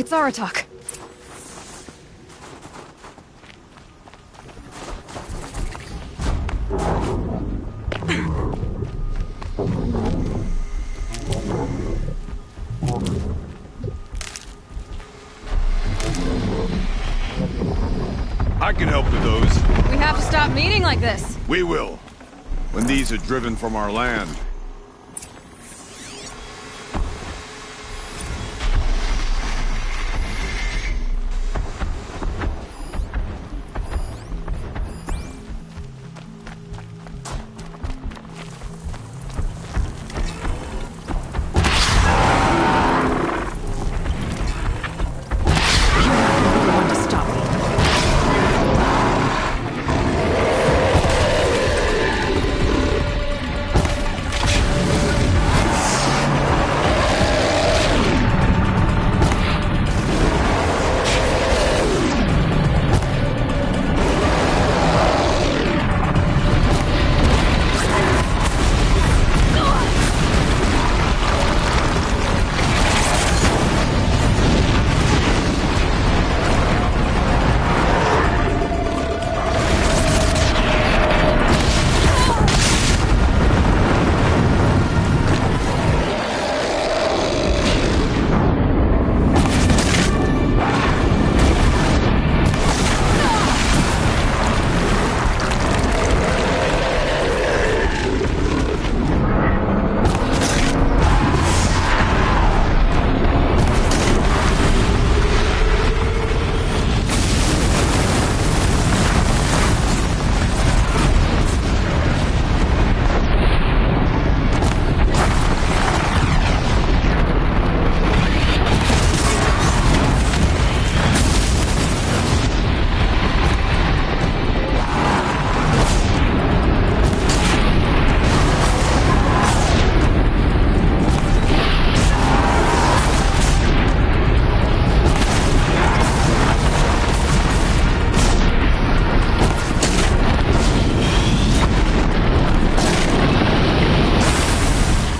It's Aratak. I can help with those. We have to stop meeting like this. We will. When these are driven from our land.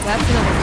That's another.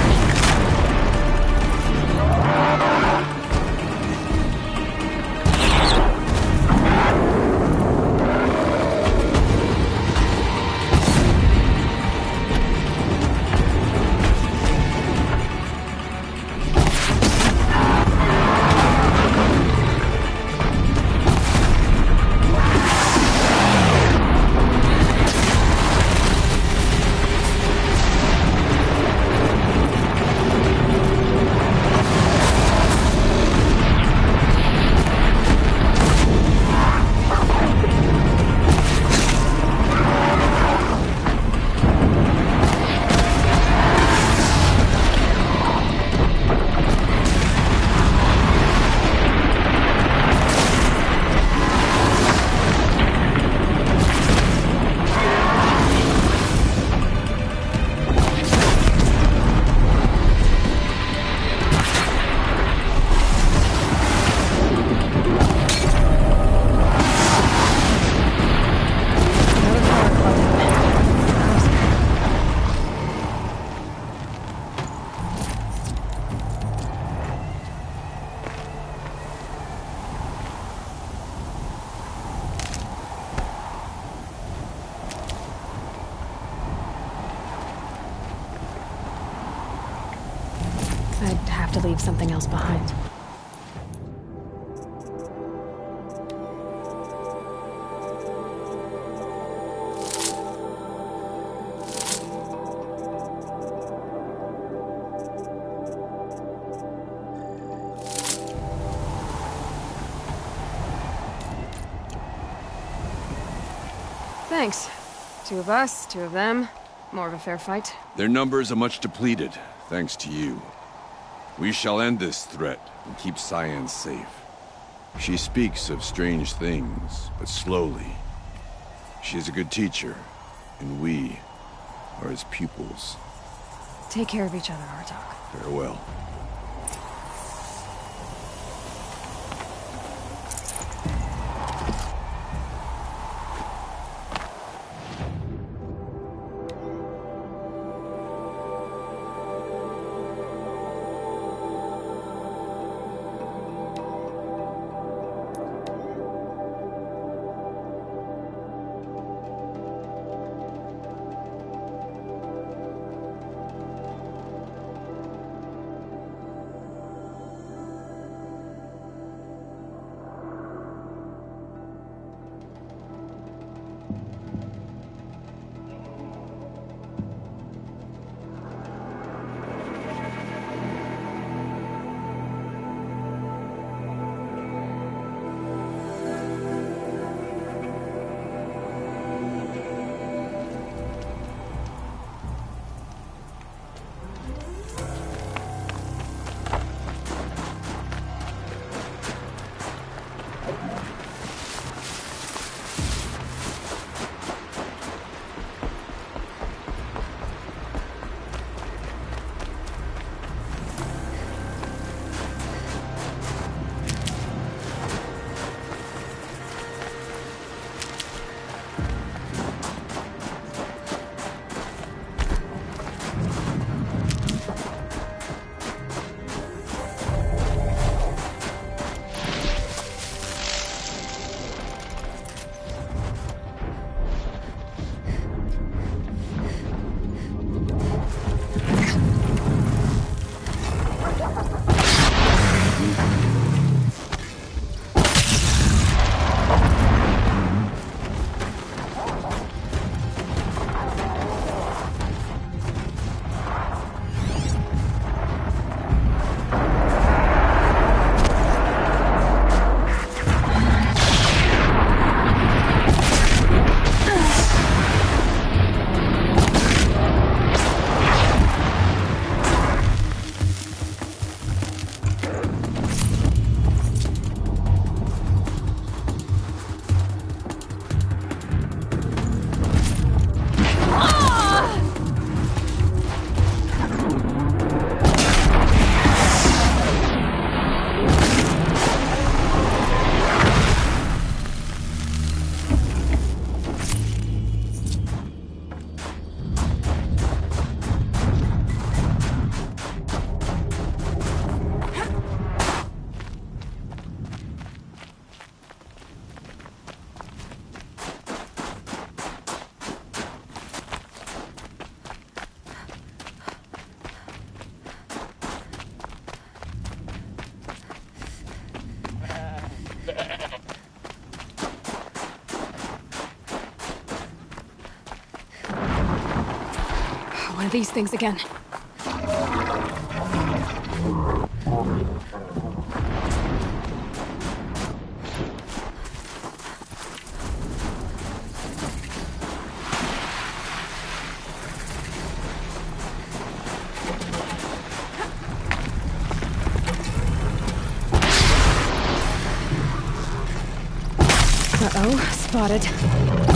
I'd have to leave something else behind. Thanks. 2 of us, 2 of them. More of a fair fight. Their numbers are much depleted, thanks to you. We shall end this threat and keep Cyan safe. She speaks of strange things, but slowly. She is a good teacher, and we are his pupils. Take care of each other, Artok. Farewell. one of these things again. Uh-oh, spotted.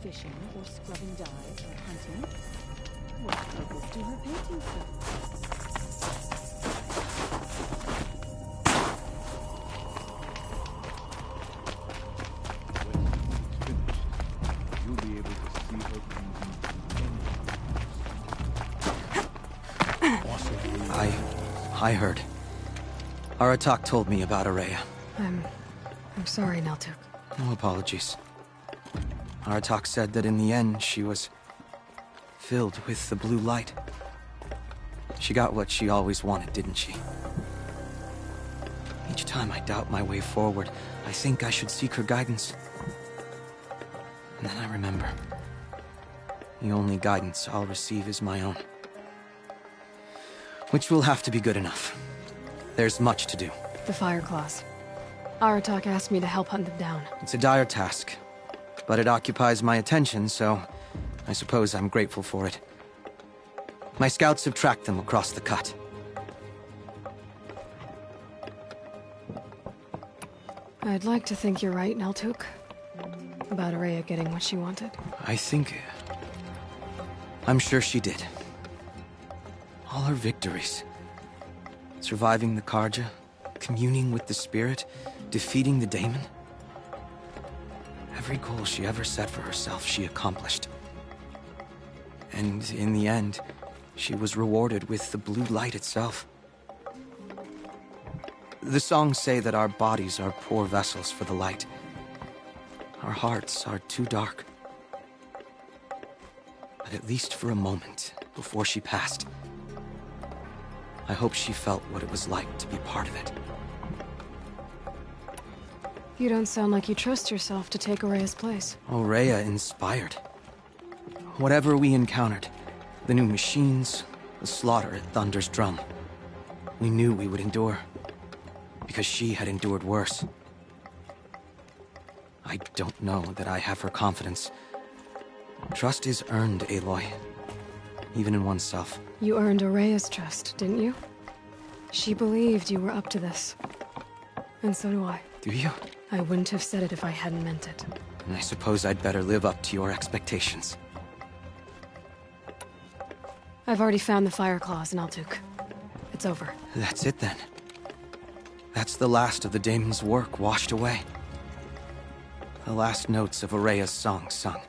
fishing or scrubbing dyes or hunting. What purpose do her paintings serve? You'll be able to see her paintings in I heard. Aratak told me about Araya. I'm sorry, Neltuk. No apologies. Aratak said that in the end, she was filled with the blue light. She got what she always wanted, didn't she? Each time I doubt my way forward, I think I should seek her guidance. And then I remember. The only guidance I'll receive is my own. Which will have to be good enough. There's much to do. The Fire Claws. Aratak asked me to help hunt them down. It's a dire task, but it occupies my attention, so I suppose I'm grateful for it. My scouts have tracked them across the cut. I'd like to think you're right, Neltuk. About Araya getting what she wanted. I'm sure she did. All her victories. Surviving the Karja, communing with the spirit, defeating the daemon. Every goal she ever set for herself, she accomplished. And in the end, she was rewarded with the blue light itself. The songs say that our bodies are poor vessels for the light. Our hearts are too dark. But at least for a moment, before she passed, I hope she felt what it was like to be part of it. You don't sound like you trust yourself to take Araya's place. Araya inspired. Whatever we encountered, the new machines, the slaughter at Thunder's Drum, we knew we would endure, because she had endured worse. I don't know that I have her confidence. Trust is earned, Aloy. Even in oneself. You earned Araya's trust, didn't you? She believed you were up to this. And so do I. Do you? I wouldn't have said it if I hadn't meant it. And I suppose I'd better live up to your expectations. I've already found the Fire Claws in Altuk. It's over. That's it then. That's the last of the daemon's work washed away. The last notes of Araya's song sung.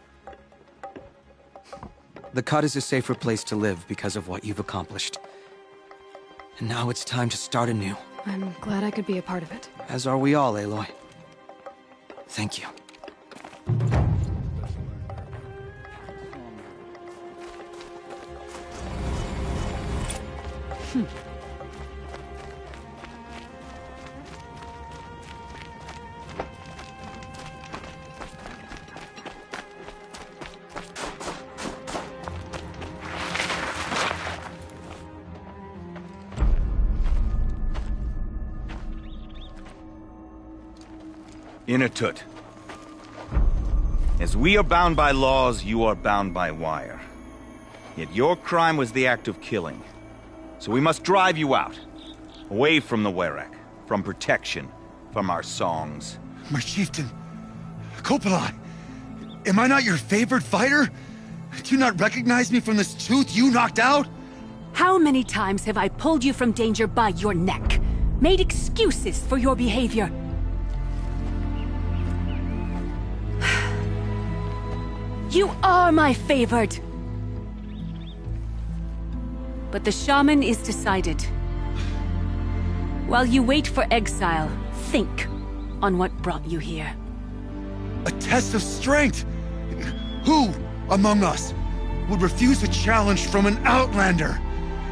The cut is a safer place to live because of what you've accomplished. And now it's time to start anew. I'm glad I could be a part of it. As are we all, Aloy. Thank you. Inatut. As we are bound by laws, you are bound by wire. Yet your crime was the act of killing. So we must drive you out. Away from the Werak. From protection. From our songs. My chieftain. Kopalai. Am I not your favored fighter? Do you not recognize me from this tooth you knocked out? How many times have I pulled you from danger by your neck? Made excuses for your behavior? You are my favored! But the shaman is decided. While you wait for exile, think on what brought you here. A test of strength! Who among us would refuse a challenge from an outlander?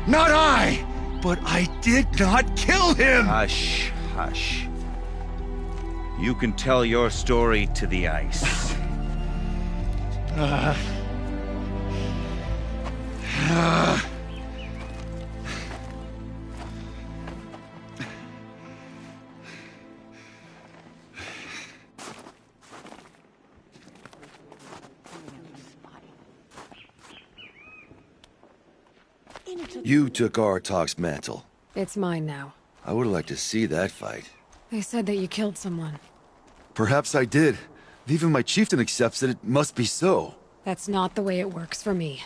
Not I! But I did not kill him! Hush, hush. You can tell your story to the ice. You took Aratak's mantle. It's mine now. I would like to see that fight. They said that you killed someone. Perhaps I did. If even my chieftain accepts it, it must be so. That's not the way it works for me.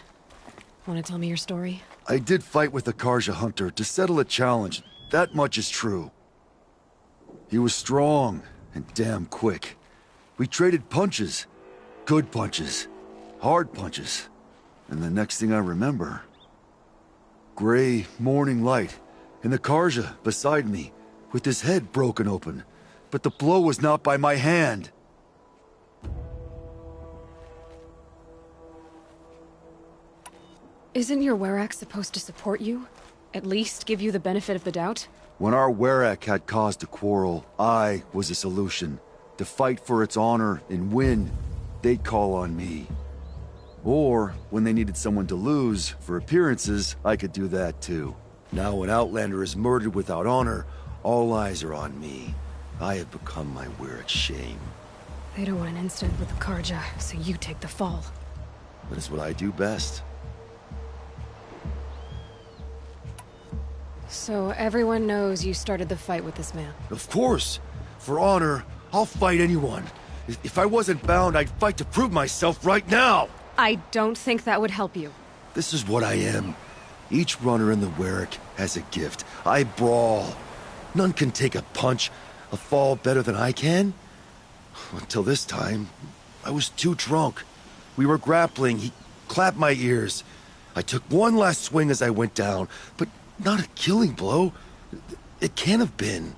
Want to tell me your story? I did fight with the Karja hunter to settle a challenge. That much is true. He was strong and damn quick. We traded punches. Good punches. Hard punches. And the next thing I remember... gray morning light, And the Karja beside me, with his head broken open. But the blow was not by my hand. Isn't your Werak supposed to support you? At least give you the benefit of the doubt? When our Werak had cause to quarrel, I was a solution. To fight for its honor and win, they'd call on me. Or, when they needed someone to lose, for appearances, I could do that too. Now when Outlander is murdered without honor, all eyes are on me. I have become my Werak's shame. They don't want an incident with the Karja, so you take the fall. That is what I do best. So everyone knows you started the fight with this man? Of course! For honor, I'll fight anyone. If I wasn't bound, I'd fight to prove myself right now! I don't think that would help you. This is what I am. Each runner in the Werak has a gift. I brawl. None can take a punch, a fall better than I can. Until this time, I was too drunk. We were grappling, he clapped my ears. I took one last swing as I went down, but not a killing blow. It can't have been.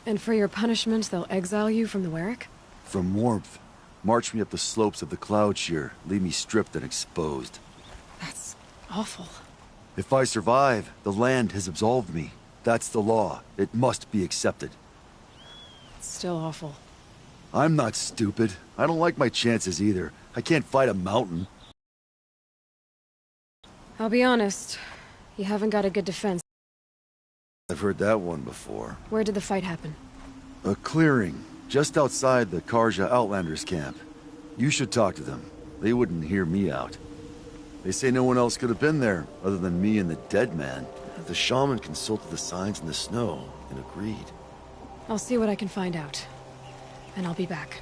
And for your punishment, they'll exile you from the Werak? From warmth. March me up the slopes of the Cloud Shear, leave me stripped and exposed. That's awful. If I survive, the land has absolved me. That's the law. It must be accepted. It's still awful. I'm not stupid. I don't like my chances either. I can't fight a mountain. I'll be honest. You haven't got a good defense. I've heard that one before. Where did the fight happen? A clearing, just outside the Karja Outlanders camp. You should talk to them. They wouldn't hear me out. They say no one else could have been there, other than me and the dead man. The shaman consulted the signs in the snow and agreed. I'll see what I can find out. And I'll be back.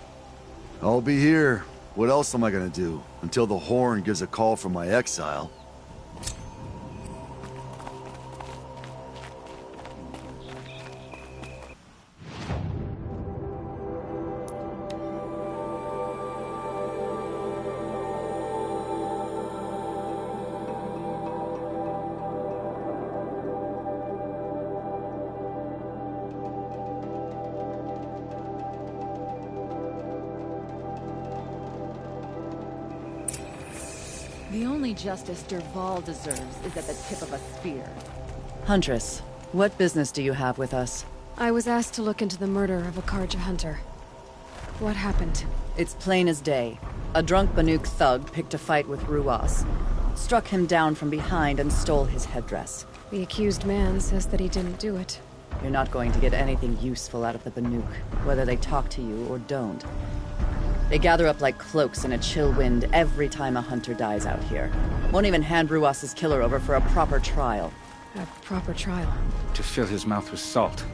I'll be here. What else am I gonna do? Until the Horn gives a call from my exile. The only justice Derval deserves is at the tip of a spear. Huntress, what business do you have with us? I was asked to look into the murder of a Karja hunter. What happened? It's plain as day. A drunk Banuk thug picked a fight with Ruas, struck him down from behind and stole his headdress. The accused man says that he didn't do it. You're not going to get anything useful out of the Banuk, whether they talk to you or don't. They gather up like cloaks in a chill wind every time a hunter dies out here. Won't even hand Ruas's killer over for a proper trial. A proper trial? To fill his mouth with salt,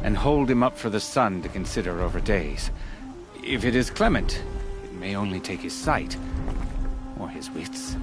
and hold him up for the sun to consider over days. If it is clement, it may only take his sight, or his wits.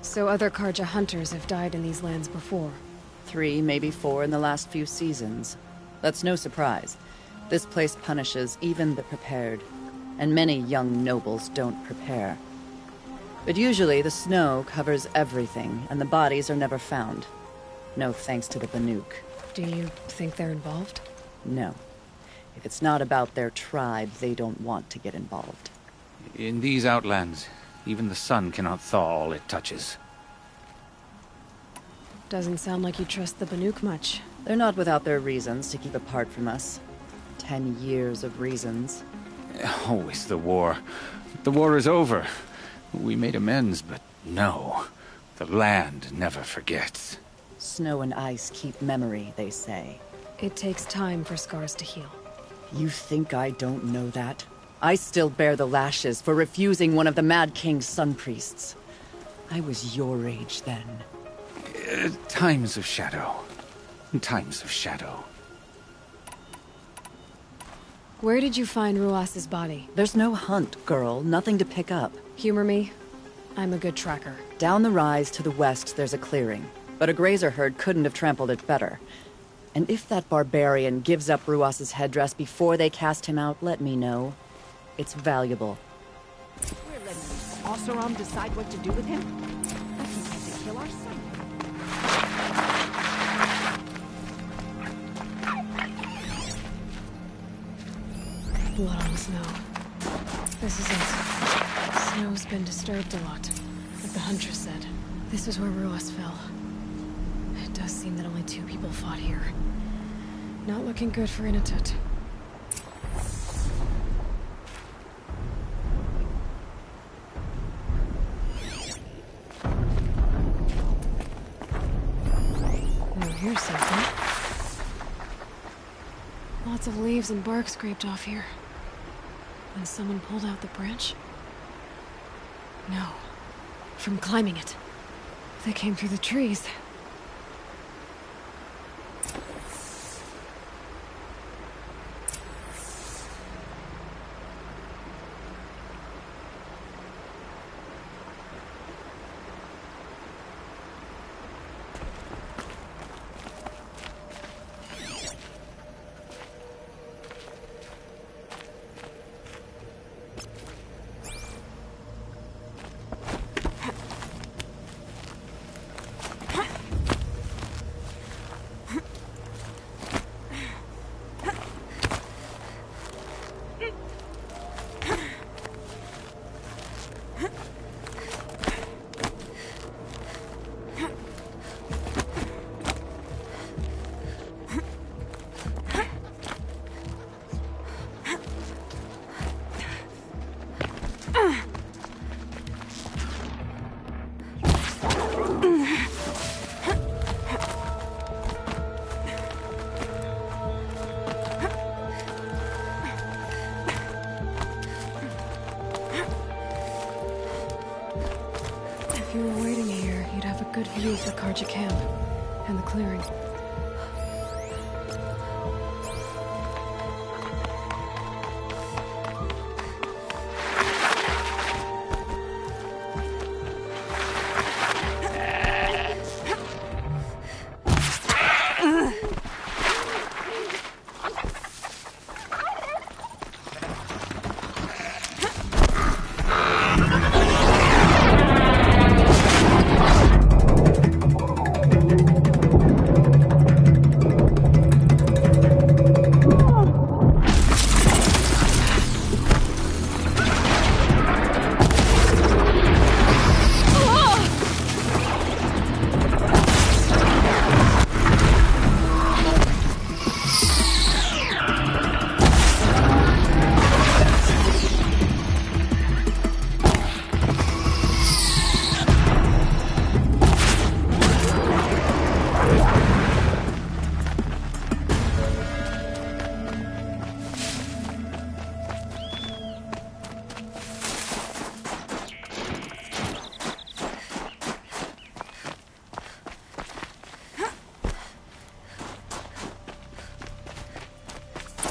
So other Karja hunters have died in these lands before? 3, maybe 4 in the last few seasons. That's no surprise. This place punishes even the prepared, and many young nobles don't prepare. But usually the snow covers everything, and the bodies are never found. No thanks to the Banuk. Do you think they're involved? No. If it's not about their tribe, they don't want to get involved. In these outlands, even the sun cannot thaw all it touches. Doesn't sound like you trust the Banuk much. They're not without their reasons to keep apart from us. 10 years of reasons. Always the war. The war is over. We made amends, but no. The land never forgets. Snow and ice keep memory, they say. It takes time for scars to heal. You think I don't know that? I still bear the lashes for refusing one of the Mad King's sun priests. I was your age then. Times of shadow. Times of shadow. Where did you find Ruas's body? There's no hunt, girl. Nothing to pick up. Humor me. I'm a good tracker. Down the rise to the west, there's a clearing. But a grazer herd couldn't have trampled it better. And if that barbarian gives up Ruas's headdress before they cast him out, let me know. It's valuable. We're letting Oseram decide what to do with him? Like he had to kill our son. Blood on the snow. This is it. Snow's been disturbed a lot, like the Huntress said. This is where Ruas fell. It does seem that only 2 people fought here. Not looking good for Inatut. Oh, here's something. Lots of leaves and bark scraped off here. And someone pulled out the branch? No. From climbing it. They came through the trees. If you were waiting here, you'd have a good view of the Karja camp and the clearing.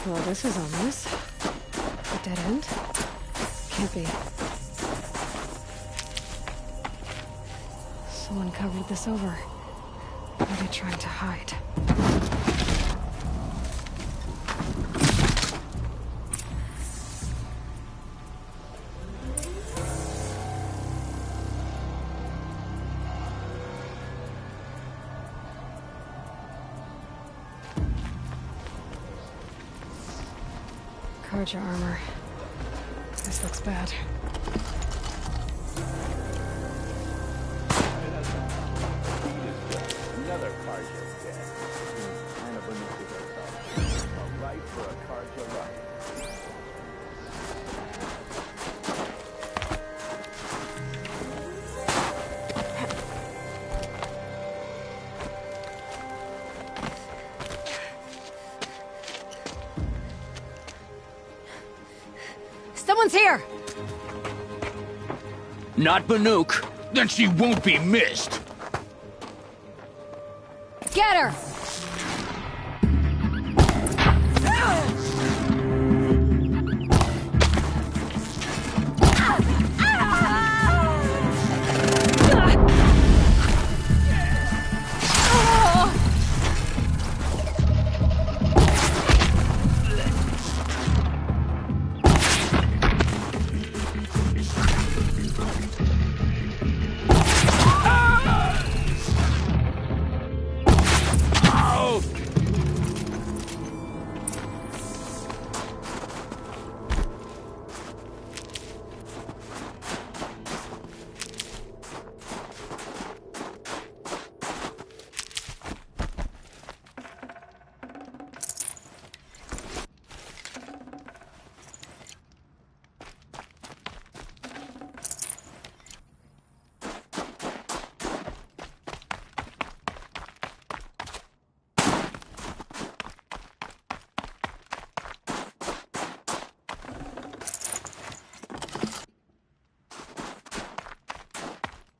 Well, this is ominous. A dead end? Can't be. Someone covered this over. Maybe trying to hide. Karja armor. This looks bad. Another Karja's dead. Kind of a right for a Karja run. Someone's here! Not Banuk. Then she won't be missed. Get her!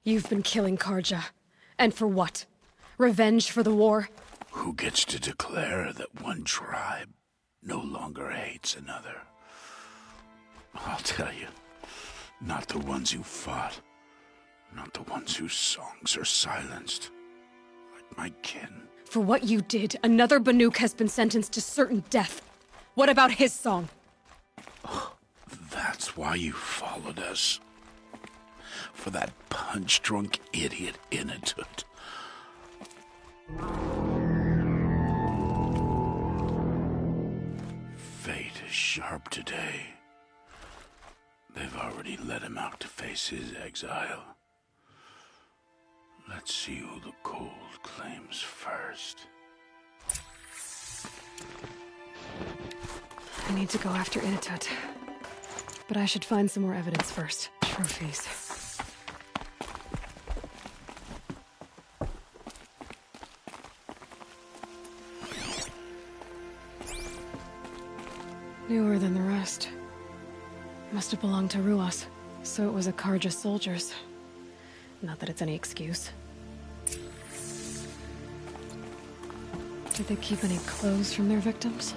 You've been killing Karja. And for what? Revenge for the war? Who gets to declare that one tribe no longer hates another? I'll tell you, not the ones who fought. Not the ones whose songs are silenced. Like my kin. For what you did, another Banuk has been sentenced to certain death. What about his song? That's why you followed us. For that punch-drunk idiot Inatut. Fate is sharp today. They've already let him out to face his exile. Let's see who the cold claims first. I need to go after Inatut. But I should find some more evidence first. Trophies. Newer than the rest. Must have belonged to Ruas, so it was a Karja soldier's. Not that it's any excuse. Did they keep any clothes from their victims?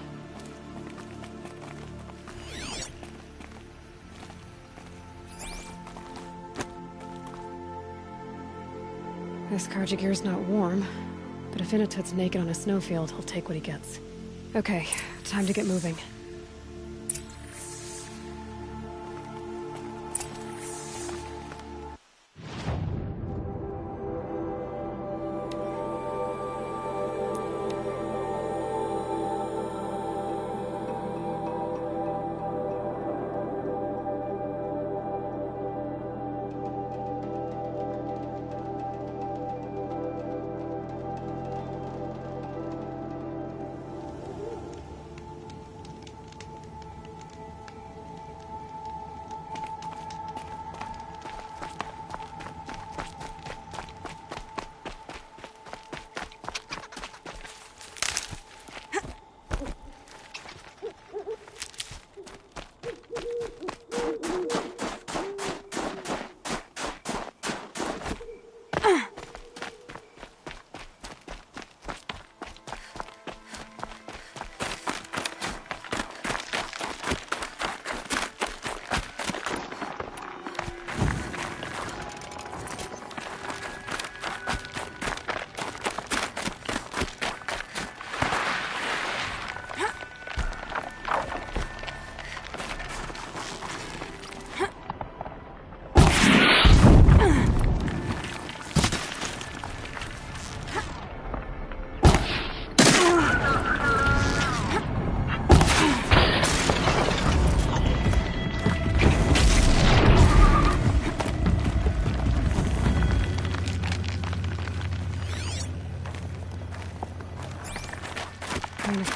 This Karja gear's not warm, but if Inatut's naked on a snowfield, he'll take what he gets. Okay, time to get moving.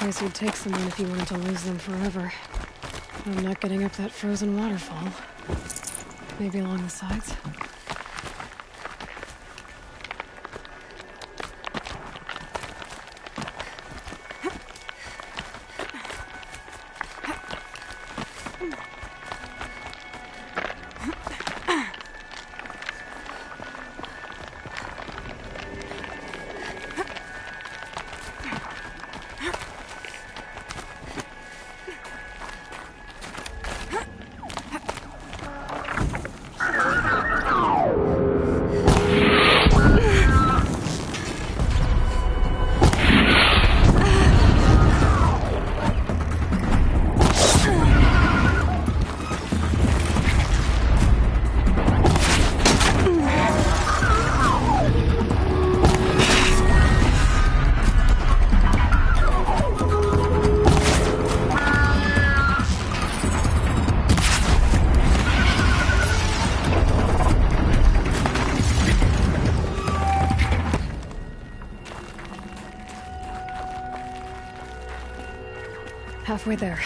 Place you'd take someone if you wanted to lose them forever. I'm not getting up that frozen waterfall. Maybe along the sides? Halfway there.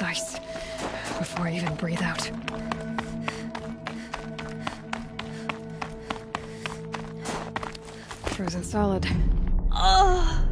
Ice before I even breathe out. Frozen solid. Oh!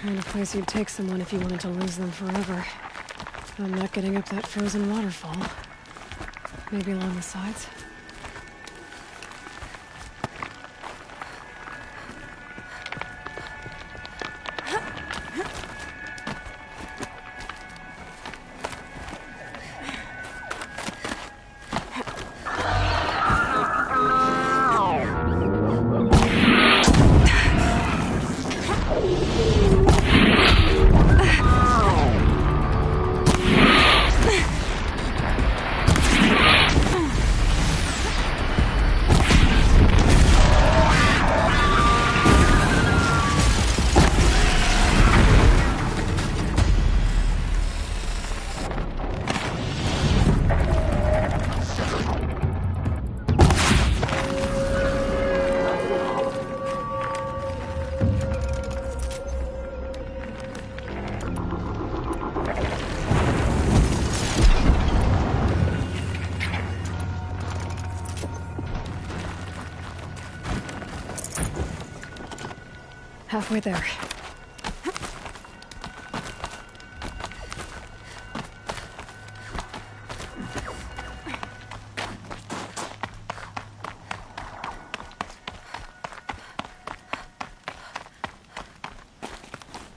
Kind of place you'd take someone if you wanted to lose them forever. I'm not getting up that frozen waterfall. Maybe along the sides? Halfway there.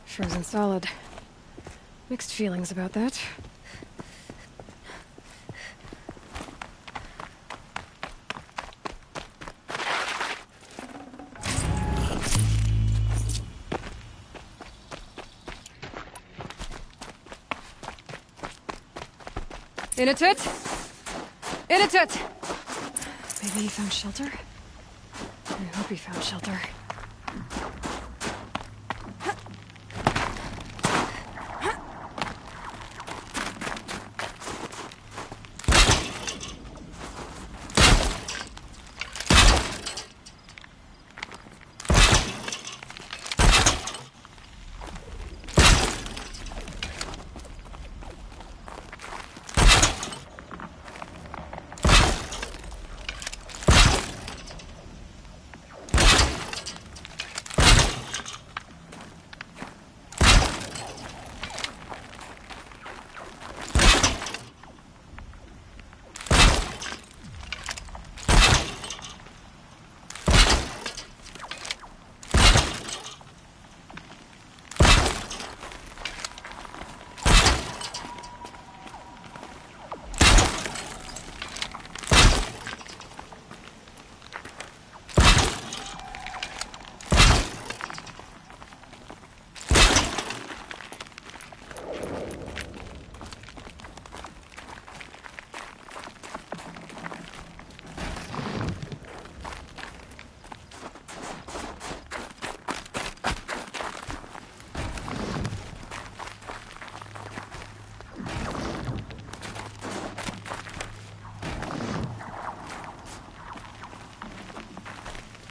Frozen solid. Mixed feelings about that. In a tit! In a tit! Maybe he found shelter? I hope he found shelter.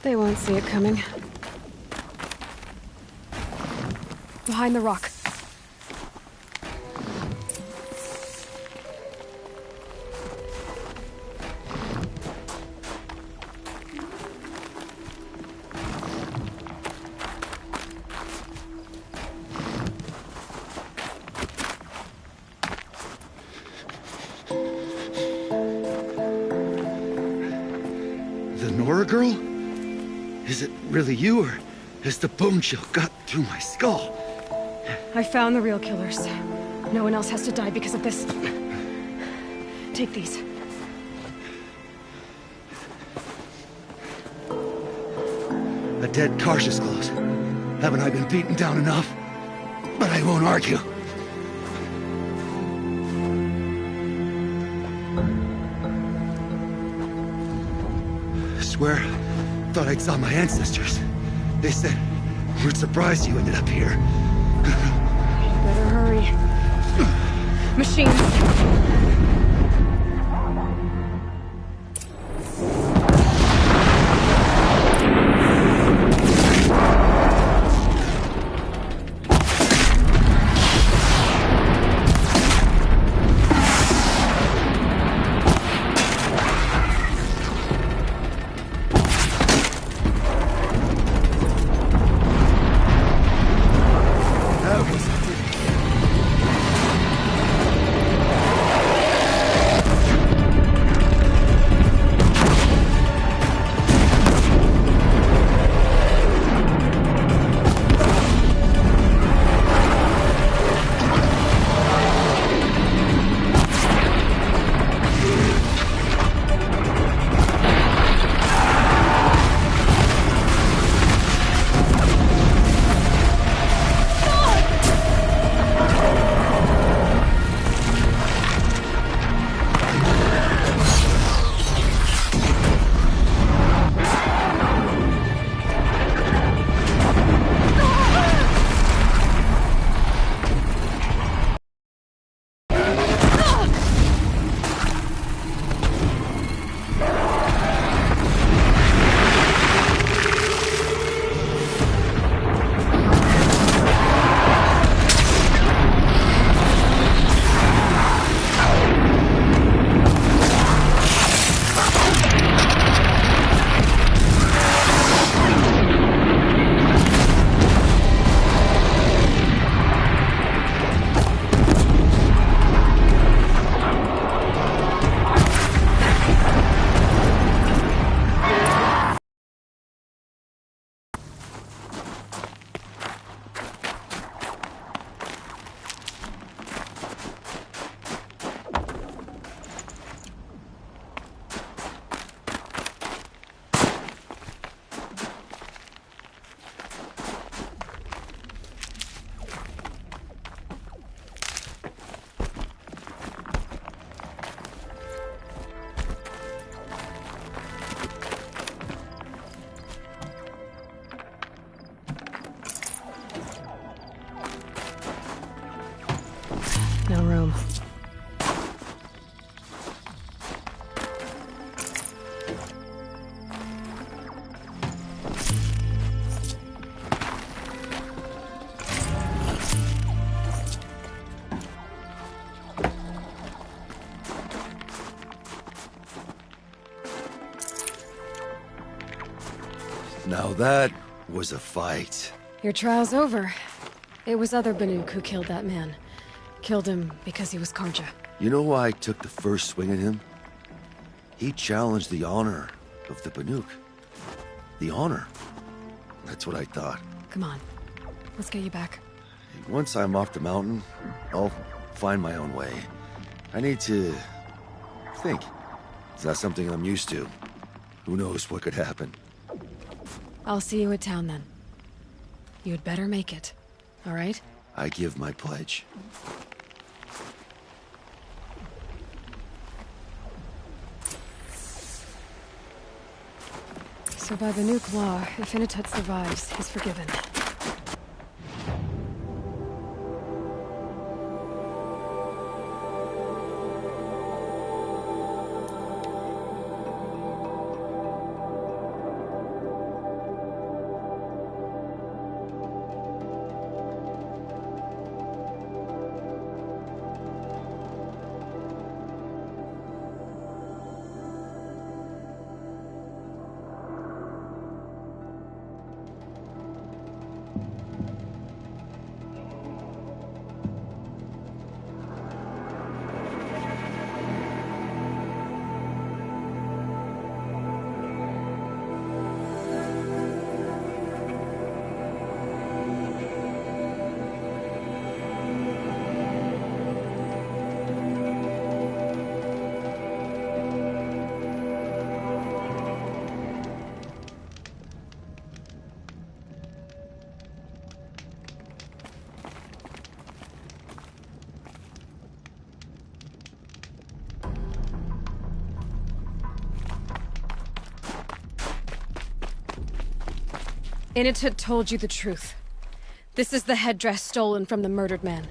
They won't see it coming. Behind the rock. The Nora girl? Is it really you, or has the bone chill got through my skull? I found the real killers. No one else has to die because of this. Take these. A dead Karsh's close. Haven't I been beaten down enough? But I won't argue. Swear, thought I saw my ancestors. They said, we're surprised you ended up here. Better hurry. Machines. No room. Now that was a fight. Your trial's over. It was other Banuk who killed that man. Killed him because he was Karja. You know why I took the first swing at him? He challenged the honor of the Banuk. The honor. That's what I thought. Come on. Let's get you back. Once I'm off the mountain, I'll find my own way. I need to think. It's not something I'm used to. Who knows what could happen. I'll see you at town then. You'd better make it. All right? I give my pledge. So by Banuk law, if Inatut survives, he's forgiven. Initut told you the truth. This is the headdress stolen from the murdered man.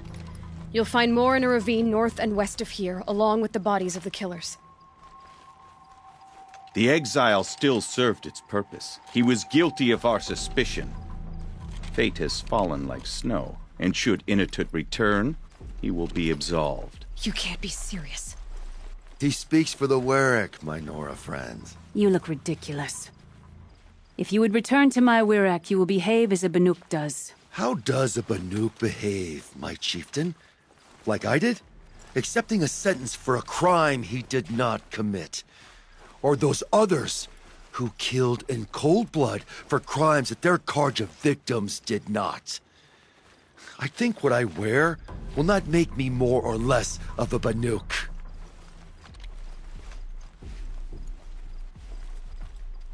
You'll find more in a ravine north and west of here, along with the bodies of the killers. The exile still served its purpose. He was guilty of our suspicion. Fate has fallen like snow, and should Initut return, he will be absolved. You can't be serious. He speaks for the Warwick, my Nora friends. You look ridiculous. If you would return to my Wirrak, you will behave as a Banuk does. How does a Banuk behave, my chieftain? Like I did? Accepting a sentence for a crime he did not commit. Or those others who killed in cold blood for crimes that their Karja victims did not. I think what I wear will not make me more or less of a Banuk.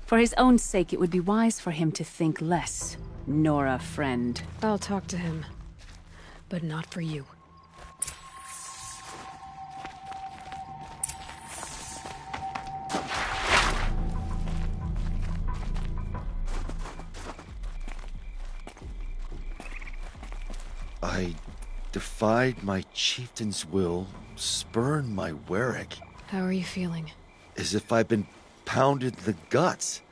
For his own sake, it would be wise for him to think less. Nora, friend. I'll talk to him. But not for you. I defied my chieftain's will, spurned my Warwick. How are you feeling? As if I've been pounded in the guts.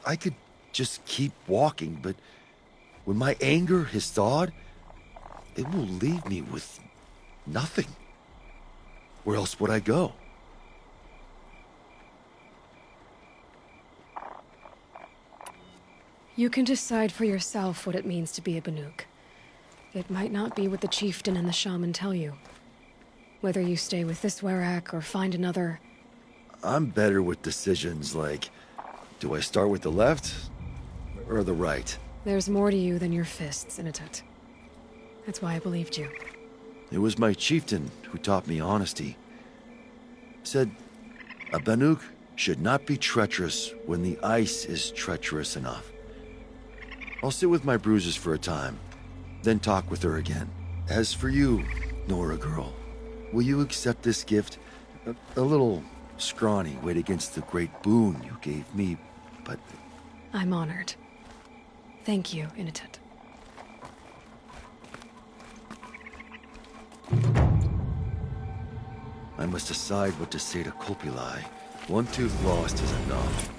I could just keep walking, but when my anger has thawed, it will leave me with nothing. Where else would I go? You can decide for yourself what it means to be a Banuk. It might not be what the chieftain and the shaman tell you. Whether you stay with this Warwick or find another... I'm better with decisions like, do I start with the left or the right? There's more to you than your fists, Initut. That's why I believed you. It was my chieftain who taught me honesty. Said, a Banuk should not be treacherous when the ice is treacherous enough. I'll sit with my bruises for a time, then talk with her again. As for you, Nora girl, will you accept this gift? A little scrawny weighed against the great boon you gave me, but... I'm honored. Thank you, Initut. I must decide what to say to Kopilai. One tooth lost is enough.